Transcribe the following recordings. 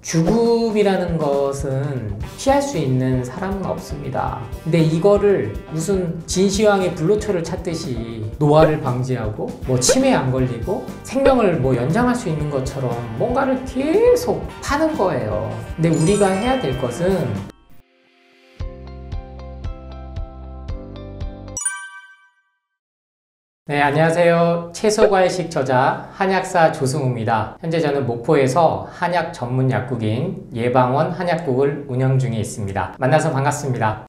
죽음이라는 것은 피할 수 있는 사람은 없습니다. 근데 이거를 무슨 진시황의 불로초를 찾듯이 노화를 방지하고 뭐 치매에 안 걸리고 생명을 뭐 연장할 수 있는 것처럼 뭔가를 계속 파는 거예요. 근데 우리가 해야 될 것은 네, 안녕하세요. 채소과일식 저자 한약사 조승우입니다. 현재 저는 목포에서 한약 전문 약국인 예방원 한약국을 운영 중에 있습니다. 만나서 반갑습니다.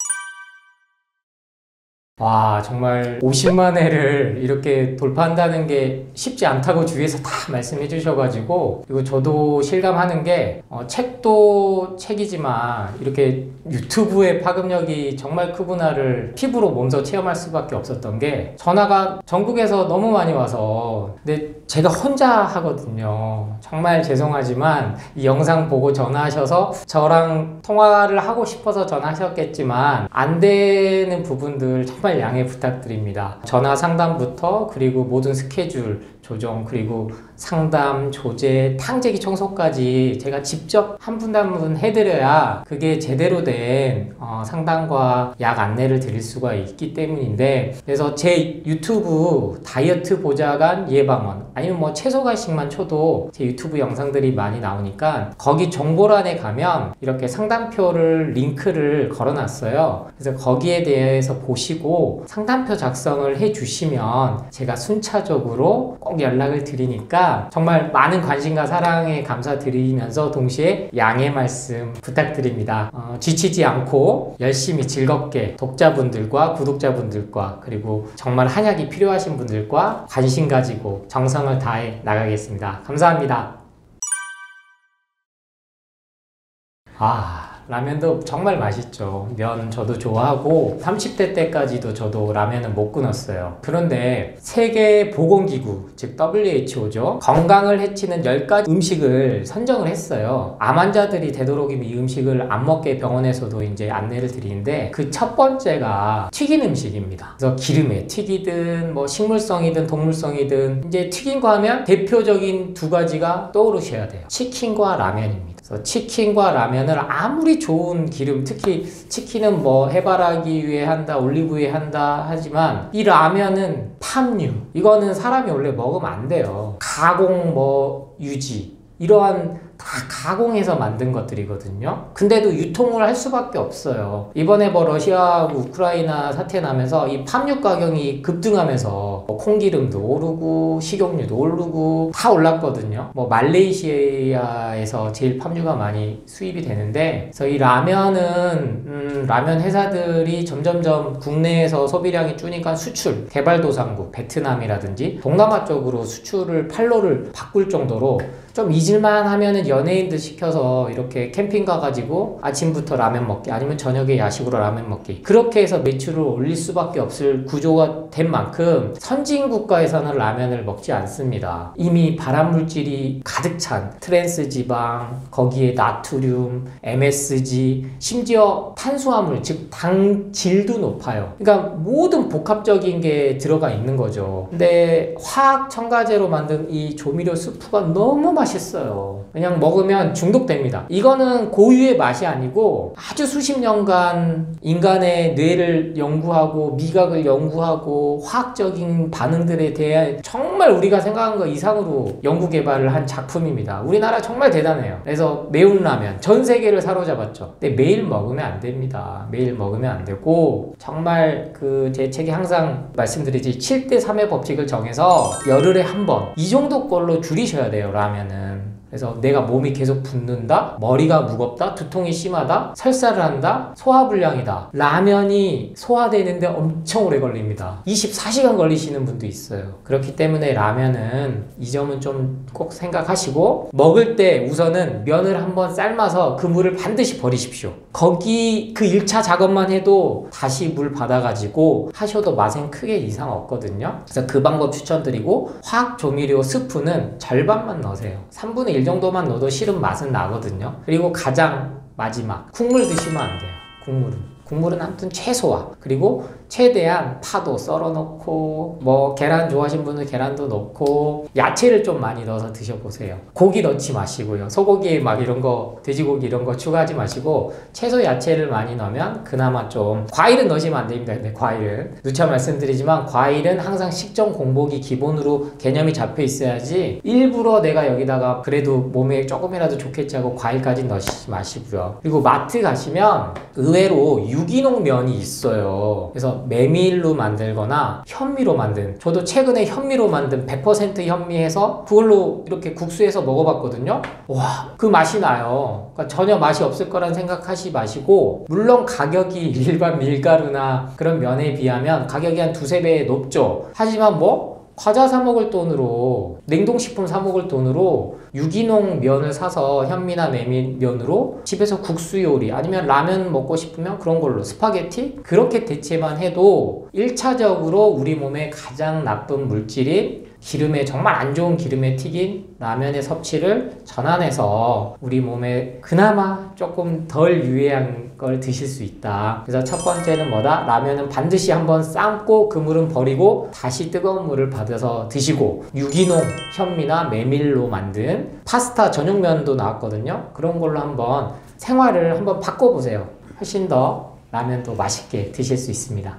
와, 정말 50만 회를 이렇게 돌파한다는 게 쉽지 않다고 주위에서 다 말씀해 주셔가지고, 그리고 저도 실감하는 게 책도 책이지만 이렇게 유튜브의 파급력이 정말 크구나를 피부로 몸소 체험할 수밖에 없었던 게, 전화가 전국에서 너무 많이 와서, 근데 제가 혼자 하거든요. 정말 죄송하지만 이 영상 보고 전화하셔서 저랑 통화를 하고 싶어서 전화하셨겠지만 안 되는 부분들 정말 양해 부탁드립니다. 전화 상담부터 그리고 모든 스케줄 조정, 그리고 상담, 조제, 탕제기 청소까지 제가 직접 한 분 한 분 해드려야 그게 제대로 된 상담과 약 안내를 드릴 수가 있기 때문인데, 그래서 제 유튜브 다이어트 보좌관 예방원 아니면 뭐 채소과식만 쳐도 제 유튜브 영상들이 많이 나오니까 거기 정보란에 가면 이렇게 상담표를 링크를 걸어놨어요. 그래서 거기에 대해서 보시고 상담표 작성을 해주시면 제가 순차적으로 꼭 연락을 드리니까 정말 많은 관심과 사랑에 감사드리면서 동시에 양해 말씀 부탁드립니다. 지치지 않고 열심히 즐겁게 독자분들과 구독자분들과 그리고 정말 한약이 필요하신 분들과 관심 가지고 정성을 다해 나가겠습니다. 감사합니다. 라면도 정말 맛있죠. 면 저도 좋아하고 30대 때까지도 저도 라면은 못 끊었어요. 그런데 세계보건기구, 즉 WHO죠. 건강을 해치는 10가지 음식을 선정을 했어요. 암 환자들이 되도록이면 이 음식을 안 먹게 병원에서도 이제 안내를 드리는데, 그 첫 번째가 튀긴 음식입니다. 그래서 기름에 튀기든 뭐 식물성이든 동물성이든 이제 튀긴 거 하면 대표적인 두 가지가 떠오르셔야 돼요. 치킨과 라면입니다. 그래서 치킨과 라면을 아무리 좋은 기름, 특히 치킨은 뭐 해바라기 위에 한다, 올리브유에 한다 하지만 이 라면은 팜유, 이거는 사람이 원래 먹으면 안 돼요. 가공 뭐 유지, 이러한 다 가공해서 만든 것들이거든요. 근데도 유통을 할 수밖에 없어요. 이번에 뭐 러시아하고 우크라이나 사태 나면서 이 팜유 가격이 급등하면서 뭐 콩기름도 오르고 식용유도 오르고 다 올랐거든요. 뭐 말레이시아에서 제일 팜유가 많이 수입이 되는데, 그래서 이 라면은 라면 회사들이 점점점 국내에서 소비량이 줄니까 수출, 개발도상국 베트남이라든지 동남아 쪽으로 수출을 판로를 바꿀 정도로 좀 잊을만 하면은 연예인들 시켜서 이렇게 캠핑 가가지고 아침부터 라면 먹기, 아니면 저녁에 야식으로 라면 먹기, 그렇게 해서 매출을 올릴 수밖에 없을 구조가 된 만큼 선진 국가에서는 라면을 먹지 않습니다. 이미 발암물질이 가득 찬 트랜스 지방, 거기에 나트륨, MSG, 심지어 탄수화물, 즉 당질도 높아요. 그러니까 모든 복합적인 게 들어가 있는 거죠. 근데 화학 첨가제로 만든 이 조미료 스프가 너무 맛있어요. 그냥 먹으면 중독됩니다. 이거는 고유의 맛이 아니고 아주 수십 년간 인간의 뇌를 연구하고 미각을 연구하고 화학적인 반응들에 대해 정말 우리가 생각한 것 이상으로 연구 개발을 한 작품입니다. 우리나라 정말 대단해요. 그래서 매운 라면 전 세계를 사로잡았죠. 근데 매일 먹으면 안 됩니다. 매일 먹으면 안 되고, 정말 제 책에 항상 말씀드리지, 7대 3의 법칙을 정해서 열흘에 한 번 이 정도 걸로 줄이셔야 돼요, 라면은. 그래서 내가 몸이 계속 붓는다, 머리가 무겁다, 두통이 심하다, 설사를 한다, 소화불량이다, 라면이 소화되는데 엄청 오래 걸립니다. 24시간 걸리시는 분도 있어요. 그렇기 때문에 라면은 이 점은 좀 꼭 생각하시고, 먹을 때 우선은 면을 한번 삶아서 그 물을 반드시 버리십시오. 거기 그 1차 작업만 해도 다시 물 받아가지고 하셔도 맛은 크게 이상 없거든요. 그래서 그 방법 추천드리고, 화학 조미료 스프는 절반만 넣으세요. 3분의 1 정도만 넣어도 실은 맛은 나거든요. 그리고 가장 마지막, 국물 드시면 안 돼요. 국물은 아무튼 최소화. 그리고 최대한 파도 썰어 넣고 뭐 계란 좋아하시는 분은 계란도 넣고 야채를 좀 많이 넣어서 드셔보세요. 고기 넣지 마시고요. 소고기 막 이런 거 돼지고기 이런 거 추가하지 마시고 채소 야채를 많이 넣으면 그나마 좀 과일은 넣으시면 안 됩니다. 근데 과일은 누차 말씀드리지만 과일은 항상 식전 공복이 기본으로 개념이 잡혀 있어야지 일부러 내가 여기다가 그래도 몸에 조금이라도 좋겠지 하고 과일까지 넣으시지 마시고요. 그리고 마트 가시면 의외로 유기농 면이 있어요. 그래서 메밀로 만들거나 현미로 만든, 저도 최근에 현미로 만든 100% 현미해서 그걸로 이렇게 국수해서 먹어봤거든요. 와, 그 맛이 나요. 그러니까 전혀 맛이 없을 거란 생각하지 마시고, 물론 가격이 일반 밀가루나 그런 면에 비하면 가격이 한 두세 배 높죠. 하지만 뭐 과자 사 먹을 돈으로, 냉동식품 사 먹을 돈으로 유기농 면을 사서 현미나 메밀면으로 집에서 국수 요리 아니면 라면 먹고 싶으면 그런 걸로 스파게티? 그렇게 대체만 해도 1차적으로 우리 몸에 가장 나쁜 물질인 기름에, 정말 안 좋은 기름에 튀긴 라면의 섭취를 전환해서 우리 몸에 그나마 조금 덜 유해한 걸 드실 수 있다. 그래서 첫 번째는 뭐다? 라면은 반드시 한번 삶고 그 물은 버리고 다시 뜨거운 물을 받아서 드시고, 유기농 현미나 메밀로 만든 파스타 전용면도 나왔거든요. 그런 걸로 한번 생활을 한번 바꿔보세요. 훨씬 더 라면도 맛있게 드실 수 있습니다.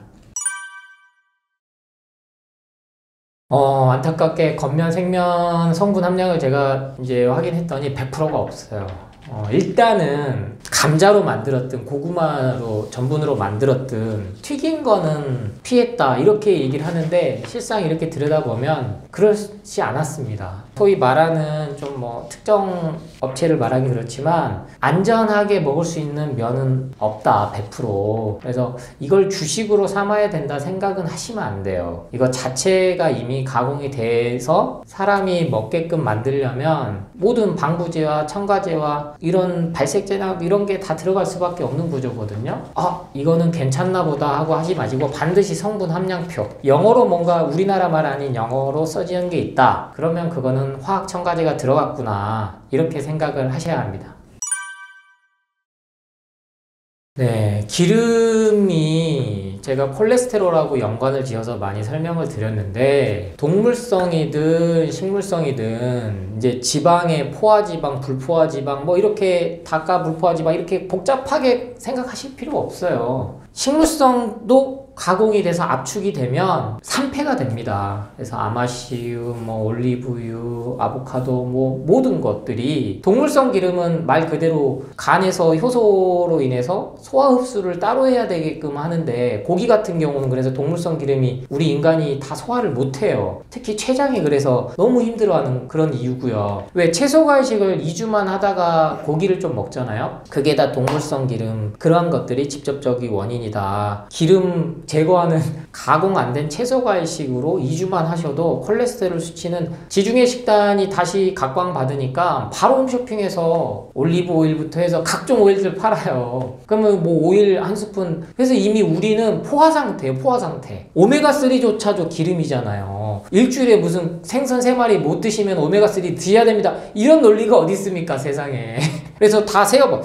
안타깝게 겉면, 생면 성분 함량을 제가 이제 확인했더니 100%가 없어요. 일단은 감자로 만들었든 고구마로 전분으로 만들었든 튀긴 거는 피했다 이렇게 얘기를 하는데, 실상 이렇게 들여다보면 그렇지 않았습니다. 소위 말하는 좀 뭐 특정 업체를 말하기 그렇지만 안전하게 먹을 수 있는 면은 없다, 100%. 그래서 이걸 주식으로 삼아야 된다 생각은 하시면 안 돼요. 이거 자체가 이미 가공이 돼서 사람이 먹게끔 만들려면 모든 방부제와 첨가제와 이런 발색제나 이런 게 다 들어갈 수밖에 없는 구조거든요. 이거는 괜찮나 보다 하고 하지 마시고 반드시 성분 함량표, 영어로 뭔가 우리나라 말 아닌 영어로 써지는 게 있다, 그러면 그거는 화학 첨가제가 들어갔구나, 이렇게 생각을 하셔야 합니다. 네, 기름이 제가 콜레스테롤하고 연관을 지어서 많이 설명을 드렸는데, 동물성이든 식물성이든 이제 지방의 포화지방, 불포화지방 뭐 이렇게 다가 불포화지방 이렇게 복잡하게 생각하실 필요 없어요. 식물성도 가공이 돼서 압축이 되면 산패가 됩니다. 그래서 아마씨유, 뭐 올리브유, 아보카도 뭐 모든 것들이, 동물성 기름은 말 그대로 간에서 효소로 인해서 소화 흡수를 따로 해야 되게끔 하는데, 고기 같은 경우는 그래서 동물성 기름이 우리 인간이 다 소화를 못해요. 특히 췌장이 그래서 너무 힘들어하는 그런 이유고요. 왜 채소과일식을 2주만 하다가 고기를 좀 먹잖아요. 그게 다 동물성 기름, 그러한 것들이 직접적인 원인이다. 기름 제거하는 가공 안 된 채소과일식으로 2주만 하셔도 콜레스테롤 수치는, 지중해 식단이 다시 각광받으니까 바로 홈쇼핑에서 올리브 오일부터 해서 각종 오일들 팔아요. 그러면 뭐 오일 한 스푼, 그래서 이미 우리는 포화 상태예요. 포화 상태. 오메가3조차도 기름이잖아요. 일주일에 무슨 생선 3마리 못 드시면 오메가3 드셔야 됩니다, 이런 논리가 어디 있습니까, 세상에. 그래서 다 세어봐.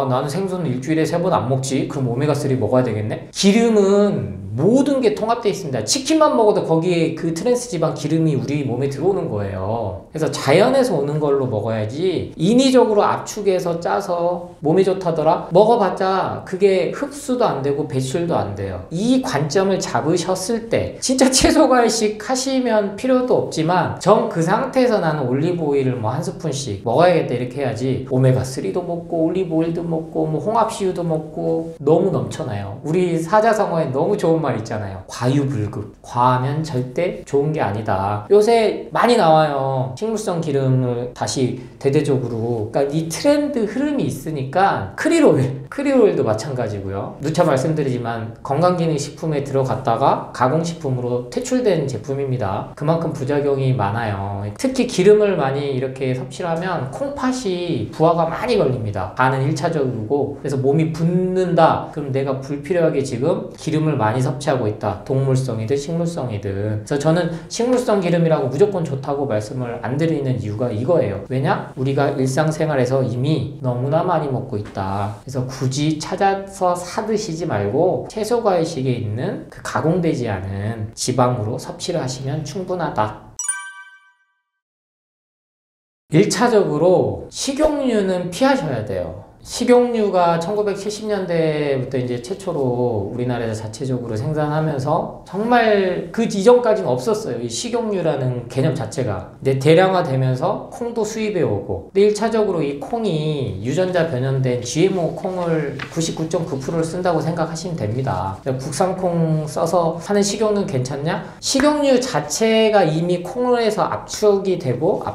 나는 생선은 일주일에 3번 안 먹지, 그럼 오메가3 먹어야 되겠네. 기름은 모든 게 통합되어 있습니다. 치킨만 먹어도 거기에 그 트랜스 지방 기름이 우리 몸에 들어오는 거예요. 그래서 자연에서 오는 걸로 먹어야지, 인위적으로 압축해서 짜서 몸에 좋다더라 먹어봤자 그게 흡수도 안 되고 배출도 안 돼요. 이 관점을 잡으셨을 때 진짜 채소과일식 하시면 필요도 없지만, 정 그 상태에서 나는 올리브 오일을 뭐 한 스푼씩 먹어야겠다 이렇게 해야지, 오메가3도 먹고 올리브 오일도 먹고 뭐 홍합씨유도 먹고 너무 넘쳐나요. 우리 사자성어에 너무 좋은 말 있잖아요. 과유불급. 과하면 절대 좋은 게 아니다. 요새 많이 나와요. 식물성 기름을 다시 대대적으로. 그러니까 이 트렌드 흐름이 있으니까 크릴오일도 마찬가지고요. 누차 말씀드리지만 건강기능식품에 들어갔다가 가공식품으로 퇴출된 제품입니다. 그만큼 부작용이 많아요. 특히 기름을 많이 이렇게 섭취를 하면 콩팥이 부하가 많이 걸립니다. 간은 1차 1차적이고, 그래서 몸이 붓는다. 그럼 내가 불필요하게 지금 기름을 많이 섭취하고 있다. 동물성이든 식물성이든. 그래서 저는 식물성 기름이라고 무조건 좋다고 말씀을 안 드리는 이유가 이거예요. 왜냐? 우리가 일상생활에서 이미 너무나 많이 먹고 있다. 그래서 굳이 찾아서 사 드시지 말고 채소과일식에 있는 그 가공되지 않은 지방으로 섭취를 하시면 충분하다. 1차적으로 식용유는 피하셔야 돼요. 식용유가 1970년대부터 이제 최초로 우리나라에서 자체적으로 생산하면서 정말 그 이전까지는 없었어요. 이 식용유라는 개념 자체가. 근데 대량화되면서 콩도 수입해 오고. 근데 1차적으로 이 콩이 유전자 변형된 GMO 콩을 99.9%를 쓴다고 생각하시면 됩니다. 국산 콩 써서 하는 식용유는 괜찮냐? 식용유 자체가 이미 콩을 해서 압착이 되고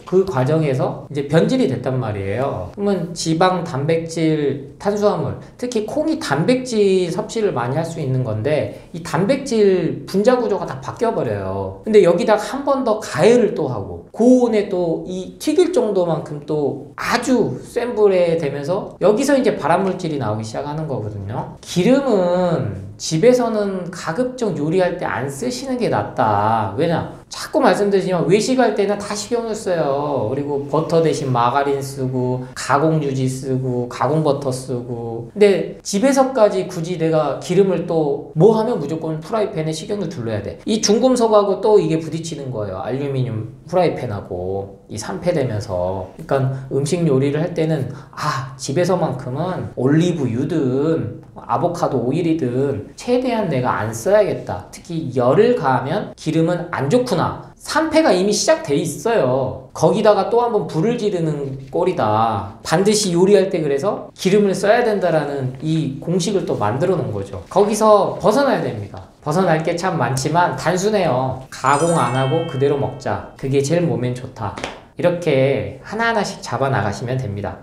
그 과정에서 이제 변질이 됐단 말이에요. 그러면 지방, 단백질, 탄수화물, 특히 콩이 단백질 섭취를 많이 할 수 있는 건데 이 단백질 분자 구조가 다 바뀌어버려요. 근데 여기다가 한 번 더 가열을 또 하고 고온에 또 이 튀길 정도만큼 또 아주 센 불에 되면서 여기서 이제 발암물질이 나오기 시작하는 거거든요. 기름은 집에서는 가급적 요리할 때 안 쓰시는 게 낫다. 왜냐? 자꾸 말씀드리지만 외식할 때는 다 식용유 써요. 그리고 버터 대신 마가린 쓰고 가공유지 쓰고 가공버터 쓰고. 근데 집에서까지 굳이 내가 기름을 또 뭐 하면 무조건 프라이팬에 식용유 둘러야 돼. 이 중금속하고 또 이게 부딪히는 거예요. 알루미늄 프라이팬하고 이 산패되면서. 그러니까 음식 요리를 할 때는 집에서만큼은 올리브유든 아보카도 오일이든 최대한 내가 안 써야겠다. 특히 열을 가하면 기름은 안 좋구나. 산패가 이미 시작돼 있어요. 거기다가 또 한번 불을 지르는 꼴이다. 반드시 요리할 때 그래서 기름을 써야 된다라는 이 공식을 또 만들어 놓은 거죠. 거기서 벗어나야 됩니다. 벗어날 게 참 많지만 단순해요. 가공 안 하고 그대로 먹자. 그게 제일 몸엔 좋다. 이렇게 하나하나씩 잡아 나가시면 됩니다.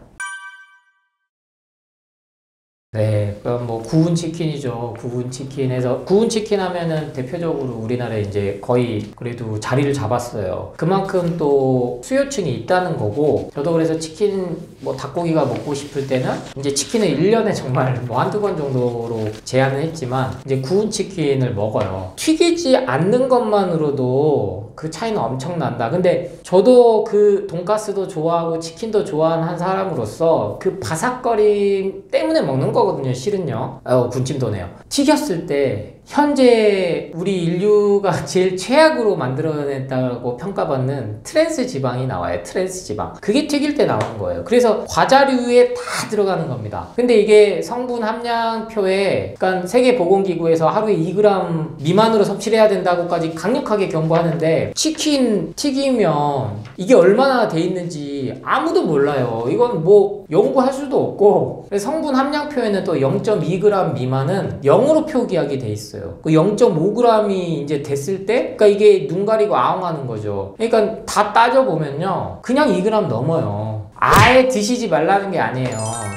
네, 그럼 뭐 구운 치킨이죠. 구운 치킨에서 구운 치킨 하면은 대표적으로 우리나라에 이제 거의 그래도 자리를 잡았어요. 그만큼 또 수요층이 있다는 거고, 저도 그래서 치킨 뭐 닭고기가 먹고 싶을 때는 이제 치킨을 1년에 정말 뭐 한두 번 정도로 제한을 했지만 이제 구운 치킨을 먹어요. 튀기지 않는 것만으로도 그 차이는 엄청난다. 근데 저도 그 돈가스도 좋아하고 치킨도 좋아하는 한 사람으로서 그 바삭거림 때문에 먹는 거거든요, 실은요. 군침 도네요. 튀겼을 때 현재 우리 인류가 제일 최악으로 만들어냈다고 평가받는 트랜스 지방이 나와요. 트랜스 지방. 그게 튀길 때 나오는 거예요. 그래서 과자류에 다 들어가는 겁니다. 근데 이게 성분 함량표에, 그러니까 세계보건기구에서 하루에 2g 미만으로 섭취를 해야 된다고까지 강력하게 경고하는데, 치킨 튀기면 이게 얼마나 돼 있는지 아무도 몰라요. 이건 뭐 연구할 수도 없고. 성분 함량표에는 또 0.2g 미만은 0으로 표기하게 돼 있어요. 그 0.5g이 이제 됐을 때, 그러니까 이게 눈 가리고 아웅하는 거죠. 그러니까 다 따져보면요, 그냥 2g 넘어요. 아예 드시지 말라는 게 아니에요.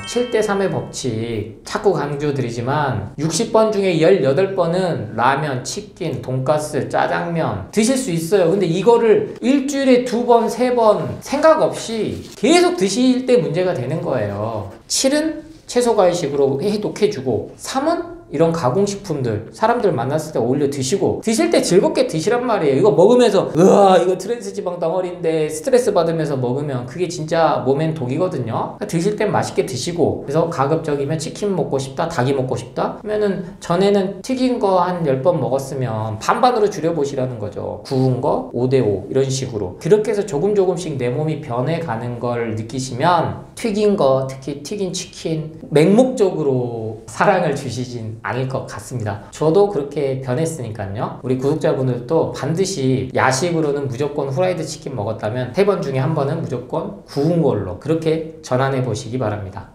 7대3의 법칙 자꾸 강조드리지만 60번 중에 18번은 라면, 치킨, 돈가스, 짜장면 드실 수 있어요. 근데 이거를 일주일에 2번, 3번 생각 없이 계속 드실 때 문제가 되는 거예요. 7은 채소과일식으로 해독해주고, 3은 이런 가공식품들 사람들 만났을 때 올려 드시고, 드실 때 즐겁게 드시란 말이에요. 이거 먹으면서 으아 이거 트랜스지방 덩어리인데 스트레스 받으면서 먹으면 그게 진짜 몸엔 독이거든요. 그러니까 드실 땐 맛있게 드시고, 그래서 가급적이면 치킨 먹고 싶다, 닭이 먹고 싶다 하면은 전에는 튀긴 거 한 10번 먹었으면 반반으로 줄여보시라는 거죠. 구운 거 5대5 이런 식으로. 그렇게 해서 조금씩 내 몸이 변해가는 걸 느끼시면 튀긴 거, 특히 튀긴 치킨 맹목적으로 사랑을 주시진 않을 것 같습니다. 저도 그렇게 변했으니까요. 우리 구독자분들도 반드시 야식으로는 무조건 후라이드 치킨 먹었다면 3번 중에 1번은 무조건 구운 걸로 그렇게 전환해 보시기 바랍니다.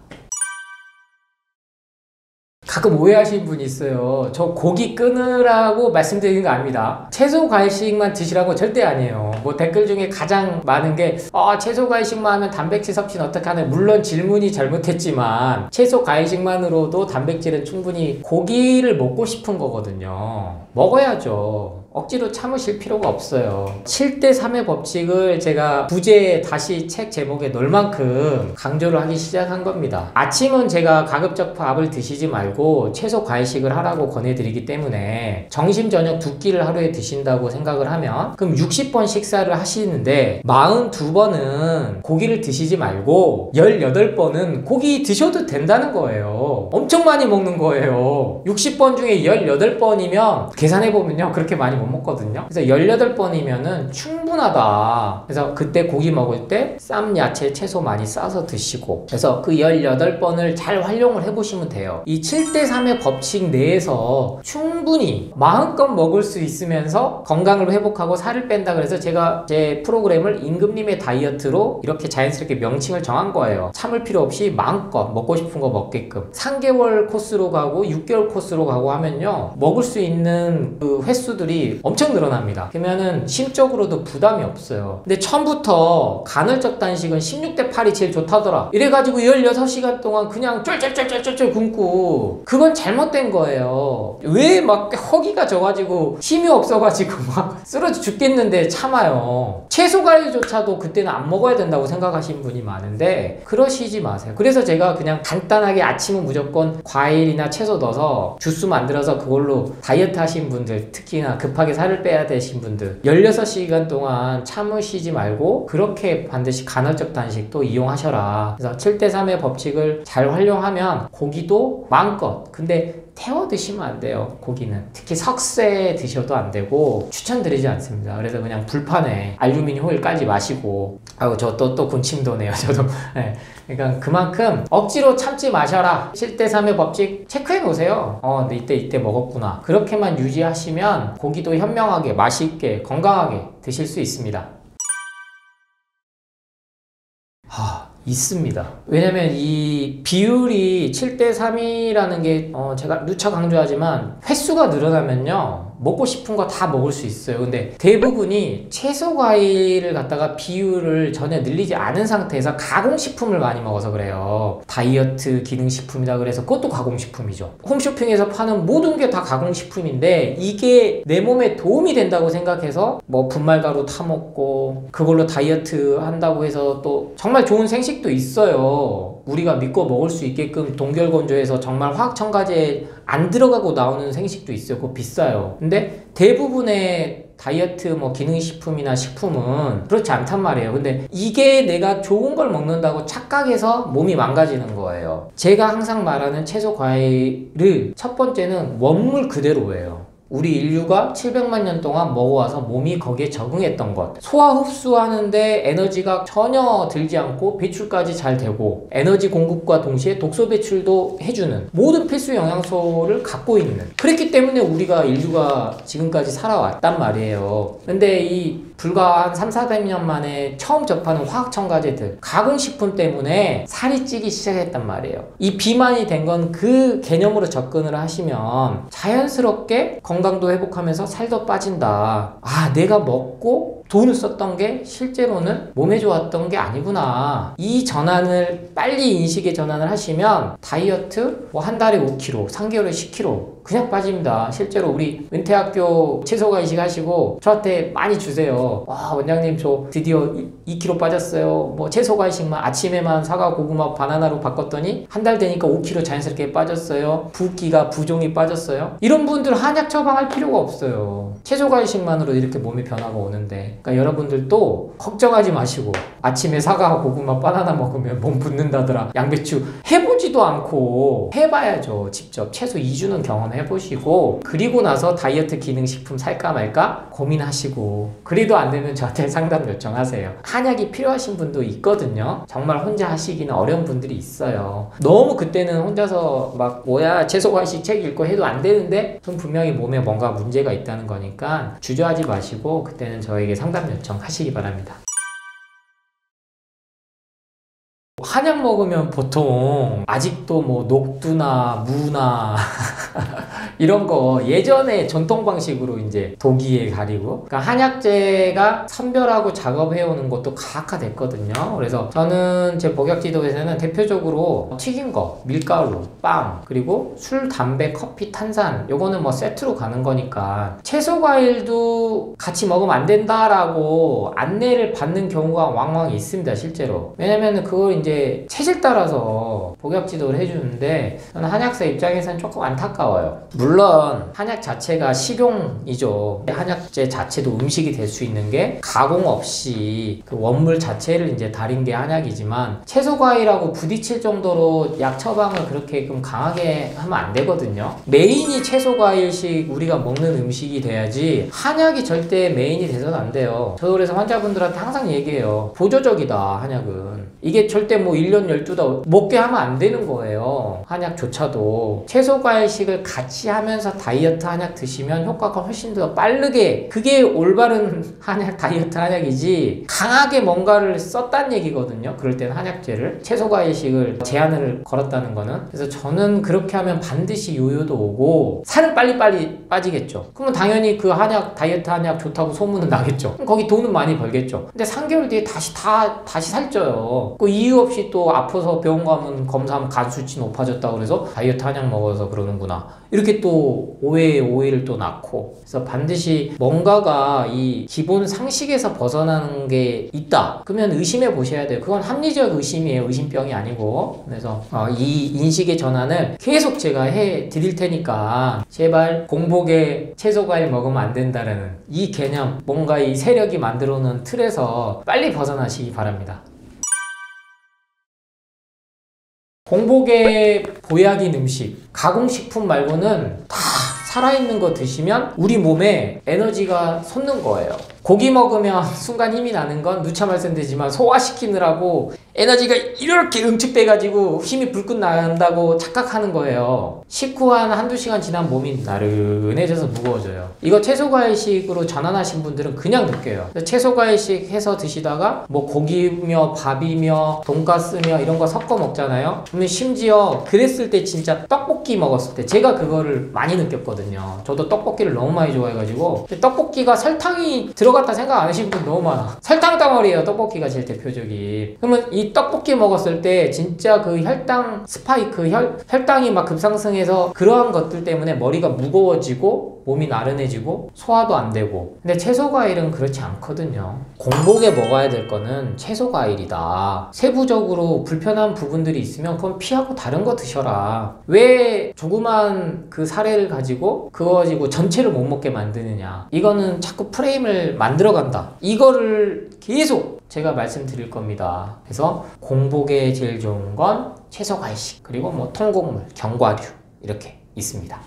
가끔 오해하시는 분이 있어요. 저 고기 끊으라고 말씀드리는 거 아닙니다. 채소 과일식만 드시라고 절대 아니에요. 뭐 댓글 중에 가장 많은 게 채소 과일식만 하면 단백질 섭취는 어떻게 하냐. 물론 질문이 잘못했지만 채소 과일식만으로도 단백질은 충분히, 고기를 먹고 싶은 거거든요. 먹어야죠. 억지로 참으실 필요가 없어요. 7대3의 법칙을 제가 부제에 다시 책 제목에 넣을 만큼 강조를 하기 시작한 겁니다. 아침은 제가 가급적 밥을 드시지 말고 채소 과일식을 하라고 권해드리기 때문에 점심 저녁 두 끼를 하루에 드신다고 생각을 하면 그럼 60번 식사를 하시는데 42번은 고기를 드시지 말고 18번은 고기 드셔도 된다는 거예요. 엄청 많이 먹는 거예요. 60번 중에 18번이면 계산해보면요 그렇게 많이 못 먹거든요. 그래서 18번이면은 충분하다. 그래서 그때 고기 먹을 때 쌈, 야채, 채소 많이 싸서 드시고, 그래서 그 18번을 잘 활용을 해보시면 돼요. 이 7대3의 법칙 내에서 충분히 마음껏 먹을 수 있으면서 건강을 회복하고 살을 뺀다. 그래서 제가 제 프로그램을 임금님의 다이어트로 이렇게 자연스럽게 명칭을 정한 거예요. 참을 필요 없이 마음껏 먹고 싶은 거 먹게끔 3개월 코스로 가고 6개월 코스로 가고 하면요 먹을 수 있는 그 횟수들이 엄청 늘어납니다. 그러면은 심적으로도 부담이 없어요. 근데 처음부터 간헐적 단식은 16대 8이 제일 좋다더라 이래가지고 16시간 동안 그냥 쫄쫄쫄쫄쫄 굶고, 그건 잘못된 거예요. 왜 막 허기가 져가지고 힘이 없어가지고 막 쓰러져 죽겠는데 참아요. 채소 과일조차도 그때는 안 먹어야 된다고 생각하시는 분이 많은데 그러시지 마세요. 그래서 제가 그냥 간단하게 아침은 무조건 과일이나 채소 넣어서 주스 만들어서 그걸로 다이어트 하신 분들, 특히나 급하게 살을 빼야 되신 분들 16시간 동안 참으시지 말고 그렇게 반드시 간헐적 단식도 이용하셔라. 그래서 7대3의 법칙을 잘 활용하면 고기도 마음껏, 근데 태워 드시면 안 돼요. 고기는 특히 석쇠 드셔도 안 되고 추천드리지 않습니다. 그래서 그냥 불판에 알루미늄 호일 깔지 마시고, 아이고 저 또 군침 도네요 저도. 네. 그러니까 그만큼 억지로 참지 마셔라. 7대3의 법칙 체크해 놓으세요. 근데 이때 먹었구나. 그렇게만 유지하시면 고기도 현명하게 맛있게 건강하게 드실 수 있습니다. 있습니다. 왜냐면 이 비율이 7대3이라는 게 제가 누차 강조하지만 횟수가 늘어나면요 먹고 싶은 거 다 먹을 수 있어요. 근데 대부분이 채소 과일을 갖다가 비율을 전혀 늘리지 않은 상태에서 가공식품을 많이 먹어서 그래요. 다이어트 기능식품이다 그래서 그것도 가공식품이죠. 홈쇼핑에서 파는 모든 게 다 가공식품인데 이게 내 몸에 도움이 된다고 생각해서 뭐 분말가루 타먹고 그걸로 다이어트 한다고 해서 또 정말 좋은 생식도 있어요. 우리가 믿고 먹을 수 있게끔 동결건조해서 정말 화학 첨가제 안 들어가고 나오는 생식도 있어요. 그거 비싸요. 근데 대부분의 다이어트 뭐 기능식품이나 식품은 그렇지 않단 말이에요. 근데 이게 내가 좋은 걸 먹는다고 착각해서 몸이 망가지는 거예요. 제가 항상 말하는 채소 과일을 첫 번째는 원물 그대로예요. 우리 인류가 700만 년 동안 먹어와서 몸이 거기에 적응했던 것, 소화 흡수하는데 에너지가 전혀 들지 않고 배출까지 잘 되고 에너지 공급과 동시에 독소 배출도 해주는 모든 필수 영양소를 갖고 있는, 그랬기 때문에 우리가 인류가 지금까지 살아왔단 말이에요. 근데 이 불과 한 3, 400년 만에 처음 접하는 화학 첨가제들, 가공식품 때문에 살이 찌기 시작했단 말이에요. 이 비만이 된 건 그 개념으로 접근을 하시면 자연스럽게 건강도 회복하면서 살도 빠진다. 내가 먹고 돈을 썼던 게 실제로는 몸에 좋았던 게 아니구나. 이 전환을 빨리 인식의 전환을 하시면 다이어트 뭐 한 달에 5kg, 3개월에 10kg 그냥 빠집니다. 실제로 우리 은퇴학교 채소과일식 하시고 저한테 많이 주세요. 원장님 저 드디어 2kg 빠졌어요. 뭐 채소과일식만 아침에만 사과, 고구마, 바나나로 바꿨더니 한 달 되니까 5kg 자연스럽게 빠졌어요. 붓기가 부종이 빠졌어요. 이런 분들 한약 처방할 필요가 없어요. 채소과일식만으로 이렇게 몸의 변화가 오는데, 그러니까 여러분들도 걱정하지 마시고 아침에 사과, 고구마, 바나나 먹으면 몸 붓는다더라, 양배추 해보지도 않고 해봐야죠. 직접 채소 2주는 경험해보시고 그리고 나서 다이어트 기능식품 살까 말까 고민하시고, 그래도 안 되면 저한테 상담 요청하세요. 한약이 필요하신 분도 있거든요. 정말 혼자 하시기는 어려운 분들이 있어요. 너무 그때는 혼자서 막 뭐야 채소과일식 책 읽고 해도 안 되는데 전 분명히 몸에 뭔가 문제가 있다는 거니까 주저하지 마시고 그때는 저에게 상담 요청하시기 바랍니다. 한약 먹으면 보통 아직도 뭐 녹두나 무나 이런 거 예전에 전통 방식으로 이제 도기에 가리고, 그러니까 한약재가 선별하고 작업해오는 것도 가학화됐거든요. 그래서 저는 제 복약 지도에서는 대표적으로 튀긴 거, 밀가루, 빵, 그리고 술, 담배, 커피, 탄산, 요거는 뭐 세트로 가는 거니까 채소 과일도 같이 먹으면 안 된다라고 안내를 받는 경우가 왕왕 있습니다, 실제로. 왜냐면 그걸 이제 체질 따라서 복약 지도를 해주는데, 저는 한약사 입장에서는 조금 안타까워요. 물론 한약 자체가 식용이죠. 한약재 자체도 음식이 될 수 있는 게 가공 없이 그 원물 자체를 이제 달인 게 한약이지만, 채소 과일하고 부딪힐 정도로 약 처방을 그렇게 좀 강하게 하면 안 되거든요. 메인이 채소 과일식 우리가 먹는 음식이 돼야지 한약이 절대 메인이 돼서는 안 돼요. 저 그래서 환자분들한테 항상 얘기해요. 보조적이다, 한약은. 이게 절대 뭐 1년 12달 먹게 하면 안 되는 거예요. 한약조차도 채소 과일식을 같이 하면서 다이어트 한약 드시면 효과가 훨씬 더 빠르게, 그게 올바른 한약, 다이어트 한약이지 강하게 뭔가를 썼다는 얘기거든요. 그럴 때는 한약재를, 채소 과일식을 제한을 걸었다는 거는. 그래서 저는 그렇게 하면 반드시 요요도 오고 살은 빨리빨리 빠지겠죠. 그러면 당연히 그 한약, 다이어트 한약 좋다고 소문은 나겠죠. 그럼 거기 돈은 많이 벌겠죠. 근데 3개월 뒤에 다시 살쪄요. 그 이유 없이 또 아파서 병원 가면 검사하면 간 수치 높아졌다고 그래서 다이어트 한약 먹어서 그러는구나, 이렇게 또 오해를 또 낳고. 그래서 반드시 뭔가가 이 기본 상식에서 벗어나는 게 있다, 그러면 의심해 보셔야 돼요. 그건 합리적 의심이에요, 의심병이 아니고. 그래서 이 인식의 전환을 계속 제가 해 드릴 테니까 제발 공복에 채소 과일 먹으면 안 된다라는 이 개념, 뭔가 이 세력이 만들어 놓은 틀에서 빨리 벗어나시기 바랍니다. 공복에 보약인 음식, 가공식품 말고는 다 살아있는 거 드시면 우리 몸에 에너지가 솟는 거예요. 고기 먹으면 순간 힘이 나는 건 누차 말씀드리지만 소화시키느라고 에너지가 이렇게 응축돼가지고 힘이 불끈 난다고 착각하는 거예요. 식후 한두 시간 지난 몸이 나른해져서 무거워져요. 이거 채소과일식으로 전환하신 분들은 그냥 느껴요. 채소과일식 해서 드시다가 뭐 고기며 밥이며 돈가스며 이런 거 섞어 먹잖아요. 그러면 심지어 그랬을 때 진짜 떡볶이 먹었을 때 제가 그거를 많이 느꼈거든요. 저도 떡볶이를 너무 많이 좋아해가지고. 떡볶이가 설탕이 들어갔다 생각 안 하시는 분 너무 많아. 설탕 덩어리예요, 떡볶이가 제일 대표적인. 그러면 이 떡볶이 먹었을 때 진짜 그 혈당 스파이크, 혈당이 막 급상승해서 그러한 것들 때문에 머리가 무거워지고 몸이 나른해지고 소화도 안 되고. 근데 채소과일은 그렇지 않거든요. 공복에 먹어야 될 거는 채소과일이다. 세부적으로 불편한 부분들이 있으면 그건 피하고 다른 거 드셔라. 왜 조그만 그 사례를 가지고 그거 가지고 전체를 못 먹게 만드느냐. 이거는 자꾸 프레임을 만들어간다. 이거를 계속 제가 말씀드릴 겁니다. 그래서 공복에 제일 좋은 건 채소과일식, 그리고 뭐 통곡물, 견과류 이렇게 있습니다.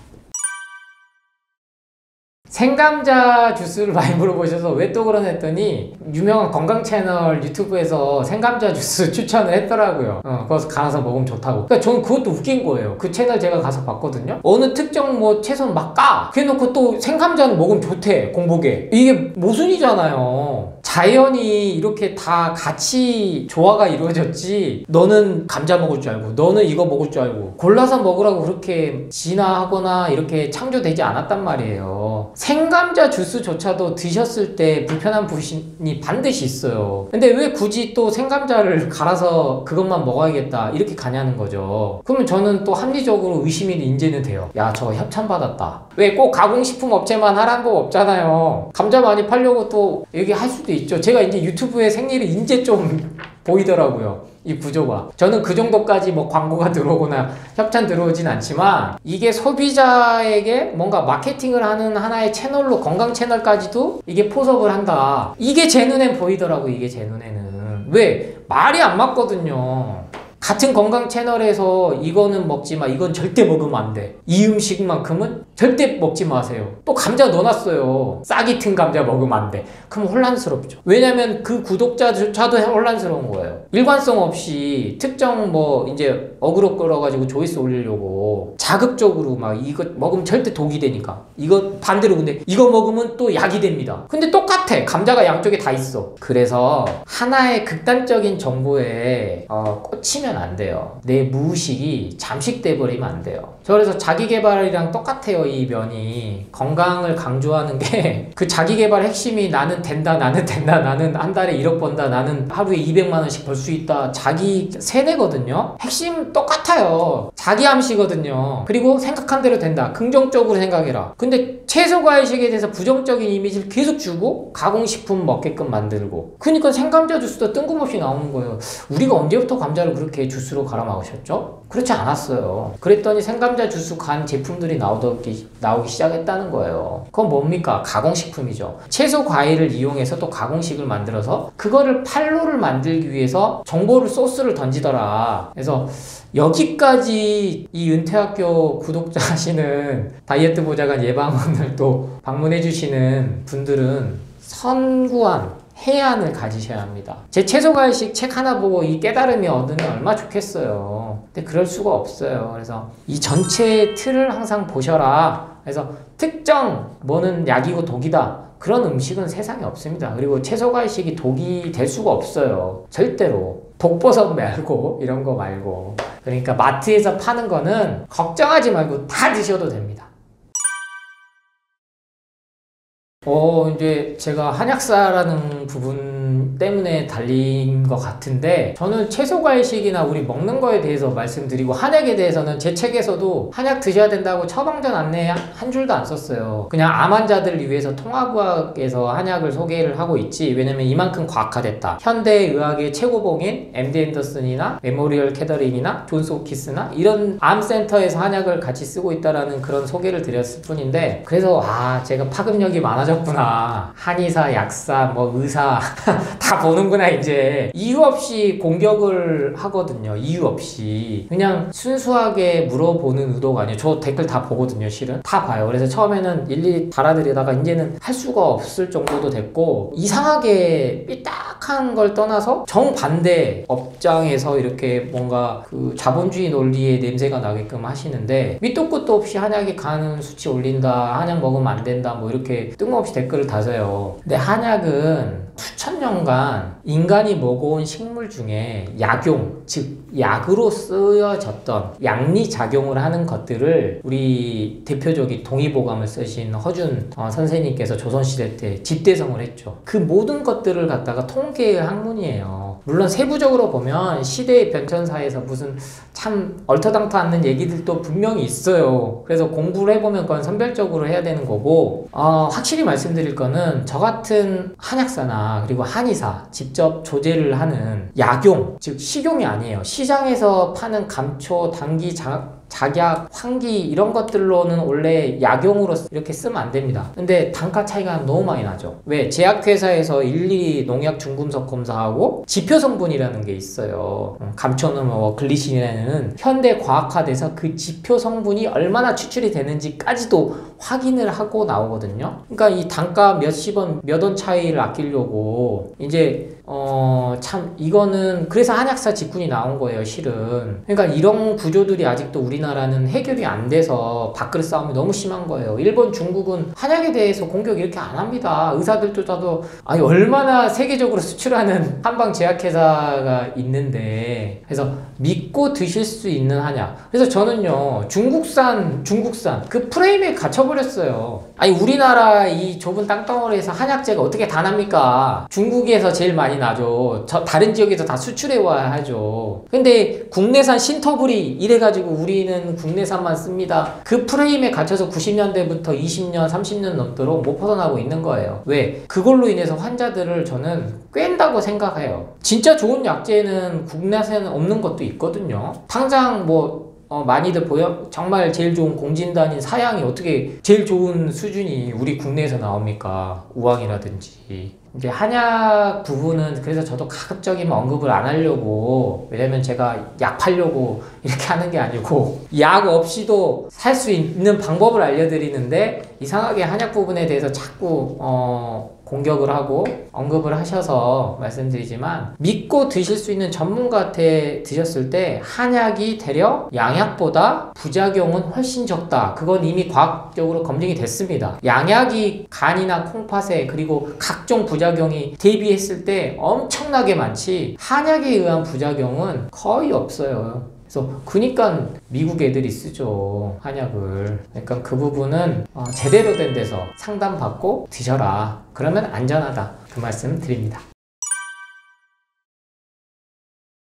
생감자 주스를 많이 물어보셔서 왜 또 그러나 했더니 유명한 건강 채널 유튜브에서 생감자 주스 추천을 했더라고요. 거기서 가서 먹으면 좋다고. 그러니까 저는 그것도 웃긴 거예요. 그 채널 제가 가서 봤거든요. 어느 특정 뭐 채소는 막 까! 그래놓고 또 생감자는 먹으면 좋대, 공복에. 이게 모순이잖아요. 자연이 이렇게 다 같이 조화가 이루어졌지, 너는 감자 먹을 줄 알고 너는 이거 먹을 줄 알고 골라서 먹으라고 그렇게 진화하거나 이렇게 창조되지 않았단 말이에요. 생감자 주스조차도 드셨을 때 불편한 부분이 반드시 있어요. 근데 왜 굳이 또 생감자를 갈아서 그것만 먹어야겠다 이렇게 가냐는 거죠. 그러면 저는 또 합리적으로 의심이 이제는 돼요. 야, 저거 협찬받았다. 왜 꼭 가공식품 업체만 하라는 거 없잖아요. 감자 많이 팔려고 또 얘기할 수도 있죠. 제가 이제 유튜브에 생일이 이제 좀 보이더라고요, 이 구조가. 저는 그 정도까지 뭐 광고가 들어오거나 협찬 들어오진 않지만, 이게 소비자에게 뭔가 마케팅을 하는 하나의 채널로, 건강 채널까지도 이게 포섭을 한다. 이게 제 눈엔 보이더라고. 이게 제 눈에는. 왜? 말이 안 맞거든요. 같은 건강 채널에서 이거는 먹지 마, 이건 절대 먹으면 안 돼, 이 음식만큼은 절대 먹지 마세요. 또 감자 넣어놨어요. 싹이 튼 감자 먹으면 안 돼. 그럼 혼란스럽죠. 왜냐면 그 구독자조차도 혼란스러운 거예요. 일관성 없이 특정 뭐 이제 어그로 끌어가지고 조회수 올리려고 자극적으로 막 이거 먹으면 절대 독이 되니까, 이거 반대로 근데 이거 먹으면 또 약이 됩니다. 근데 똑같아. 감자가 양쪽에 다 있어. 그래서 하나의 극단적인 정보에 꽂히면 안 돼요. 내 무의식이 잠식돼 버리면 안 돼요. 저 그래서 자기개발이랑 똑같아요. 이 면이 건강을 강조하는 게 그 자기개발 핵심이 나는 된다, 나는 된다, 나는 한 달에 1억 번다, 나는 하루에 200만 원씩 벌 수 있다, 자기 세뇌거든요. 핵심 똑같아요. 자기 암시거든요. 그리고 생각한 대로 된다, 긍정적으로 생각해라. 근데 채소과일식에 대해서 부정적인 이미지를 계속 주고 가공식품 먹게끔 만들고, 그러니까 생감자 주스도 뜬금없이 나오는 거예요. 우리가 언제부터 감자를 그렇게 주스로 갈아 먹으셨죠? 그렇지 않았어요. 그랬더니 생감자 주스 간 제품들이 나오기 시작했다는 거예요. 그건 뭡니까? 가공식품이죠. 채소 과일을 이용해서 또 가공식을 만들어서 그거를 팔로를 만들기 위해서 정보를 소스를 던지더라. 그래서 여기까지 이 은퇴학교 구독자 하시는 다이어트 보좌관 예방원을 또 방문해 주시는 분들은 선구안, 해안을 가지셔야 합니다. 제 채소과일식 책 하나 보고 이 깨달음이 얻으면 얼마나 좋겠어요. 근데 그럴 수가 없어요. 그래서 이 전체 틀을 항상 보셔라. 그래서 특정 뭐는 약이고 독이다, 그런 음식은 세상에 없습니다. 그리고 채소과일식이 독이 될 수가 없어요. 절대로. 독버섯 말고 이런 거 말고. 그러니까 마트에서 파는 거는 걱정하지 말고 다 드셔도 됩니다. 이제 제가 한약사라는 부분 때문에 달린 것 같은데, 저는 채소과일식이나 우리 먹는 거에 대해서 말씀드리고, 한약에 대해서는 제 책에서도 한약 드셔야 된다고 처방전 안내 한 줄도 안 썼어요. 그냥 암 환자들을 위해서 통합의학에서 한약을 소개를 하고 있지, 왜냐면 이만큼 과학화됐다. 현대의학의 최고봉인 MD 앤더슨이나 메모리얼 캐더링이나 존스 홉킨스나 이런 암센터에서 한약을 같이 쓰고 있다라는 그런 소개를 드렸을 뿐인데, 그래서 제가 파급력이 많아졌구나. 한의사, 약사, 뭐 의사 다 보는구나. 이제 이유 없이 공격을 하거든요. 이유 없이 그냥 순수하게 물어보는 의도가 아니에요. 저 댓글 다 보거든요. 실은 다 봐요. 그래서 처음에는 일일이 달아드리다가 이제는 할 수가 없을 정도도 됐고, 이상하게 삐딱한 걸 떠나서 정반대 업장에서 이렇게 뭔가 그 자본주의 논리의 냄새가 나게끔 하시는데, 밑도 끝도 없이 한약이 간 수치 올린다, 한약 먹으면 안 된다, 뭐 이렇게 뜬금없이 댓글을 다져요. 근데 한약은 수천 년간 인간이 먹어온 식물 중에 약용, 즉 약으로 쓰여졌던 양리작용을 하는 것들을 우리 대표적인 동의보감을 쓰신 허준 선생님께서 조선시대 때 집대성을 했죠. 그 모든 것들을 갖다가 통계의 학문이에요. 물론 세부적으로 보면 시대의 변천사에서 무슨 참 얼터당터 않는 얘기들도 분명히 있어요. 그래서 공부를 해보면 그건 선별적으로 해야 되는 거고, 확실히 말씀드릴 거는 저 같은 한약사나 그리고 한의사 직접 조제를 하는 약용, 즉 식용이 아니에요. 시장에서 파는 감초, 당기, 작약, 환기 이런 것들로는 원래 약용으로 이렇게 쓰면 안 됩니다. 근데 단가 차이가 너무 많이 나죠. 왜? 제약회사에서 일일이 농약 중금속 검사하고 지표 성분이라는 게 있어요. 감초는 뭐 글리신이라는 현대 과학화돼서 그 지표 성분이 얼마나 추출이 되는지까지도 확인을 하고 나오거든요. 그러니까 이 단가 몇십 원, 몇 원 차이를 아끼려고 이제 참 이거는 그래서 한약사 직군이 나온 거예요, 실은. 그러니까 이런 구조들이 아직도 우리나라는 해결이 안 돼서 밥그릇 싸움이 너무 심한 거예요. 일본, 중국은 한약에 대해서 공격 이렇게 안 합니다. 의사들조차도 얼마나 세계적으로 수출하는 한방 제약회사가 있는데, 그래서 믿고 드실 수 있는 한약. 그래서 저는요, 중국산 그 프레임에 갇혀버렸어요. 우리나라 이 좁은 땅덩어리에서 한약재가 어떻게 다 납니까? 중국에서 제일 많이 나죠. 다른 지역에서 다 수출해 와야 하죠. 근데 국내산 신터블이 이래가지고 우리는 국내산만 씁니다. 그 프레임에 갇혀서 90년대부터 20년, 30년 넘도록 못 벗어나고 있는 거예요. 왜? 그걸로 인해서 환자들을 저는 꿰인다고 생각해요. 진짜 좋은 약재는 국내산은 없는 것도 있거든요. 당장 많이들 정말 제일 좋은 공진단인 사양이 어떻게 제일 좋은 수준이 우리 국내에서 나옵니까? 우황이라든지 이제 한약 부분은 그래서 저도 가급적이면 언급을 안 하려고, 왜냐면 제가 약 팔려고 이렇게 하는 게 아니고 약 없이도 살 수 있는 방법을 알려드리는데 이상하게 한약 부분에 대해서 자꾸 공격을 하고 언급을 하셔서 말씀드리지만, 믿고 드실 수 있는 전문가한테 드셨을 때 한약이 되려 양약보다 부작용은 훨씬 적다. 그건 이미 과학적으로 검증이 됐습니다. 양약이 간이나 콩팥에 그리고 각종 부작용이 대비했을 때 엄청나게 많지, 한약에 의한 부작용은 거의 없어요. 그래서 그니까 미국 애들이 쓰죠, 한약을. 그러니까 그 부분은 제대로 된 데서 상담받고 드셔라. 그러면 안전하다. 그 말씀 드립니다.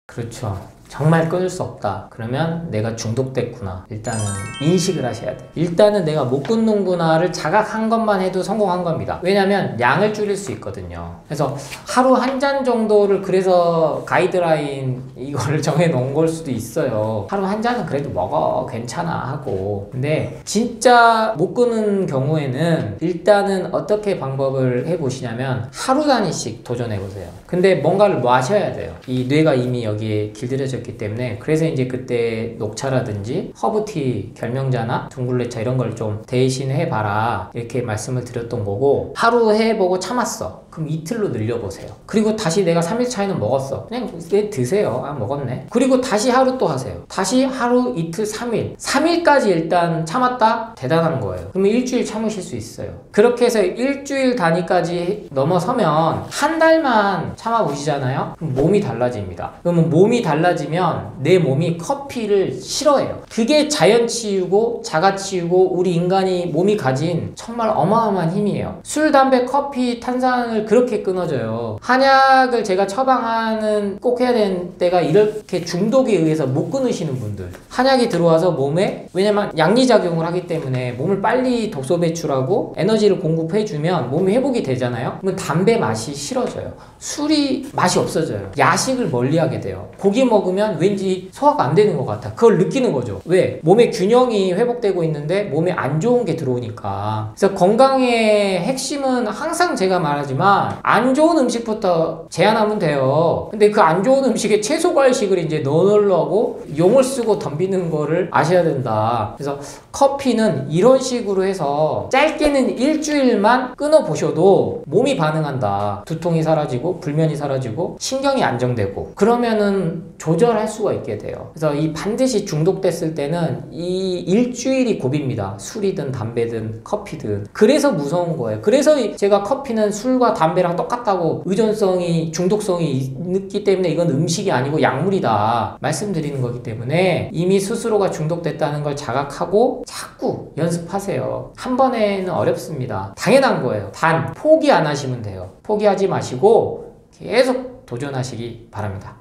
그렇죠. 정말 끊을 수 없다. 그러면 내가 중독됐구나. 일단은 인식을 하셔야 돼요. 일단은 내가 못 끊는구나를 자각한 것만 해도 성공한 겁니다. 왜냐면 양을 줄일 수 있거든요. 그래서 하루 한 잔 정도를, 그래서 가이드라인 이거를 정해 놓은 걸 수도 있어요. 하루 한 잔은 그래도 먹어, 괜찮아 하고. 근데 진짜 못 끊는 경우에는 일단은 어떻게 방법을 해보시냐면 하루 단위씩 도전해보세요. 근데 뭔가를 마셔야 돼요. 이 뇌가 이미 여기에 길들여져 있기 때문에. 그래서 이제 그때 녹차라든지 허브티, 결명자나 둥글레차 이런 걸 좀 대신해 봐라, 이렇게 말씀을 드렸던 거고, 하루 해보고 참았어. 그럼 이틀로 늘려보세요. 그리고 다시 내가 3일 차에는 먹었어. 그냥 드세요. 아, 먹었네. 그리고 다시 하루 또 하세요. 다시 하루, 이틀, 3일. 3일까지 일단 참았다? 대단한 거예요. 그러면 일주일 참으실 수 있어요. 그렇게 해서 일주일 단위까지 넘어서면 한 달만 참아보시잖아요? 그럼 몸이 달라집니다. 그러면 몸이 달라지면 내 몸이 커피를 싫어해요. 그게 자연치유고 자가치유고 우리 인간이 몸이 가진 정말 어마어마한 힘이에요. 술, 담배, 커피, 탄산을 그렇게 끊어줘요. 한약을 제가 처방하는 꼭 해야 되는 때가 이렇게 중독에 의해서 못 끊으시는 분들, 한약이 들어와서 몸에, 왜냐면 양리작용을 하기 때문에 몸을 빨리 독소 배출하고 에너지를 공급해주면 몸이 회복이 되잖아요. 그러면 담배 맛이 싫어져요. 술이 맛이 없어져요. 야식을 멀리하게 돼요. 고기 먹으면 왠지 소화가 안 되는 것 같아. 그걸 느끼는 거죠. 왜? 몸의 균형이 회복되고 있는데 몸에 안 좋은 게 들어오니까. 그래서 건강의 핵심은 항상 제가 말하지만 안 좋은 음식부터 제한하면 돼요. 근데 그 안 좋은 음식에 채소 과일식을 이제 넣으려고 용을 쓰고 덤비는 거를 아셔야 된다. 그래서 커피는 이런 식으로 해서 짧게는 일주일만 끊어 보셔도 몸이 반응한다. 두통이 사라지고 불면이 사라지고 신경이 안정되고, 그러면은 조절할 수가 있게 돼요. 그래서 이 반드시 중독됐을 때는 이 일주일이 고비입니다. 술이든 담배든 커피든. 그래서 무서운 거예요. 그래서 제가 커피는 술과 담배랑 똑같다고, 의존성이, 중독성이 있기 때문에 이건 음식이 아니고 약물이다 말씀드리는 거기 때문에, 이미 스스로가 중독됐다는 걸 자각하고 자꾸 연습하세요. 한 번에는 어렵습니다. 당연한 거예요. 단 포기 안 하시면 돼요. 포기하지 마시고 계속 도전하시기 바랍니다.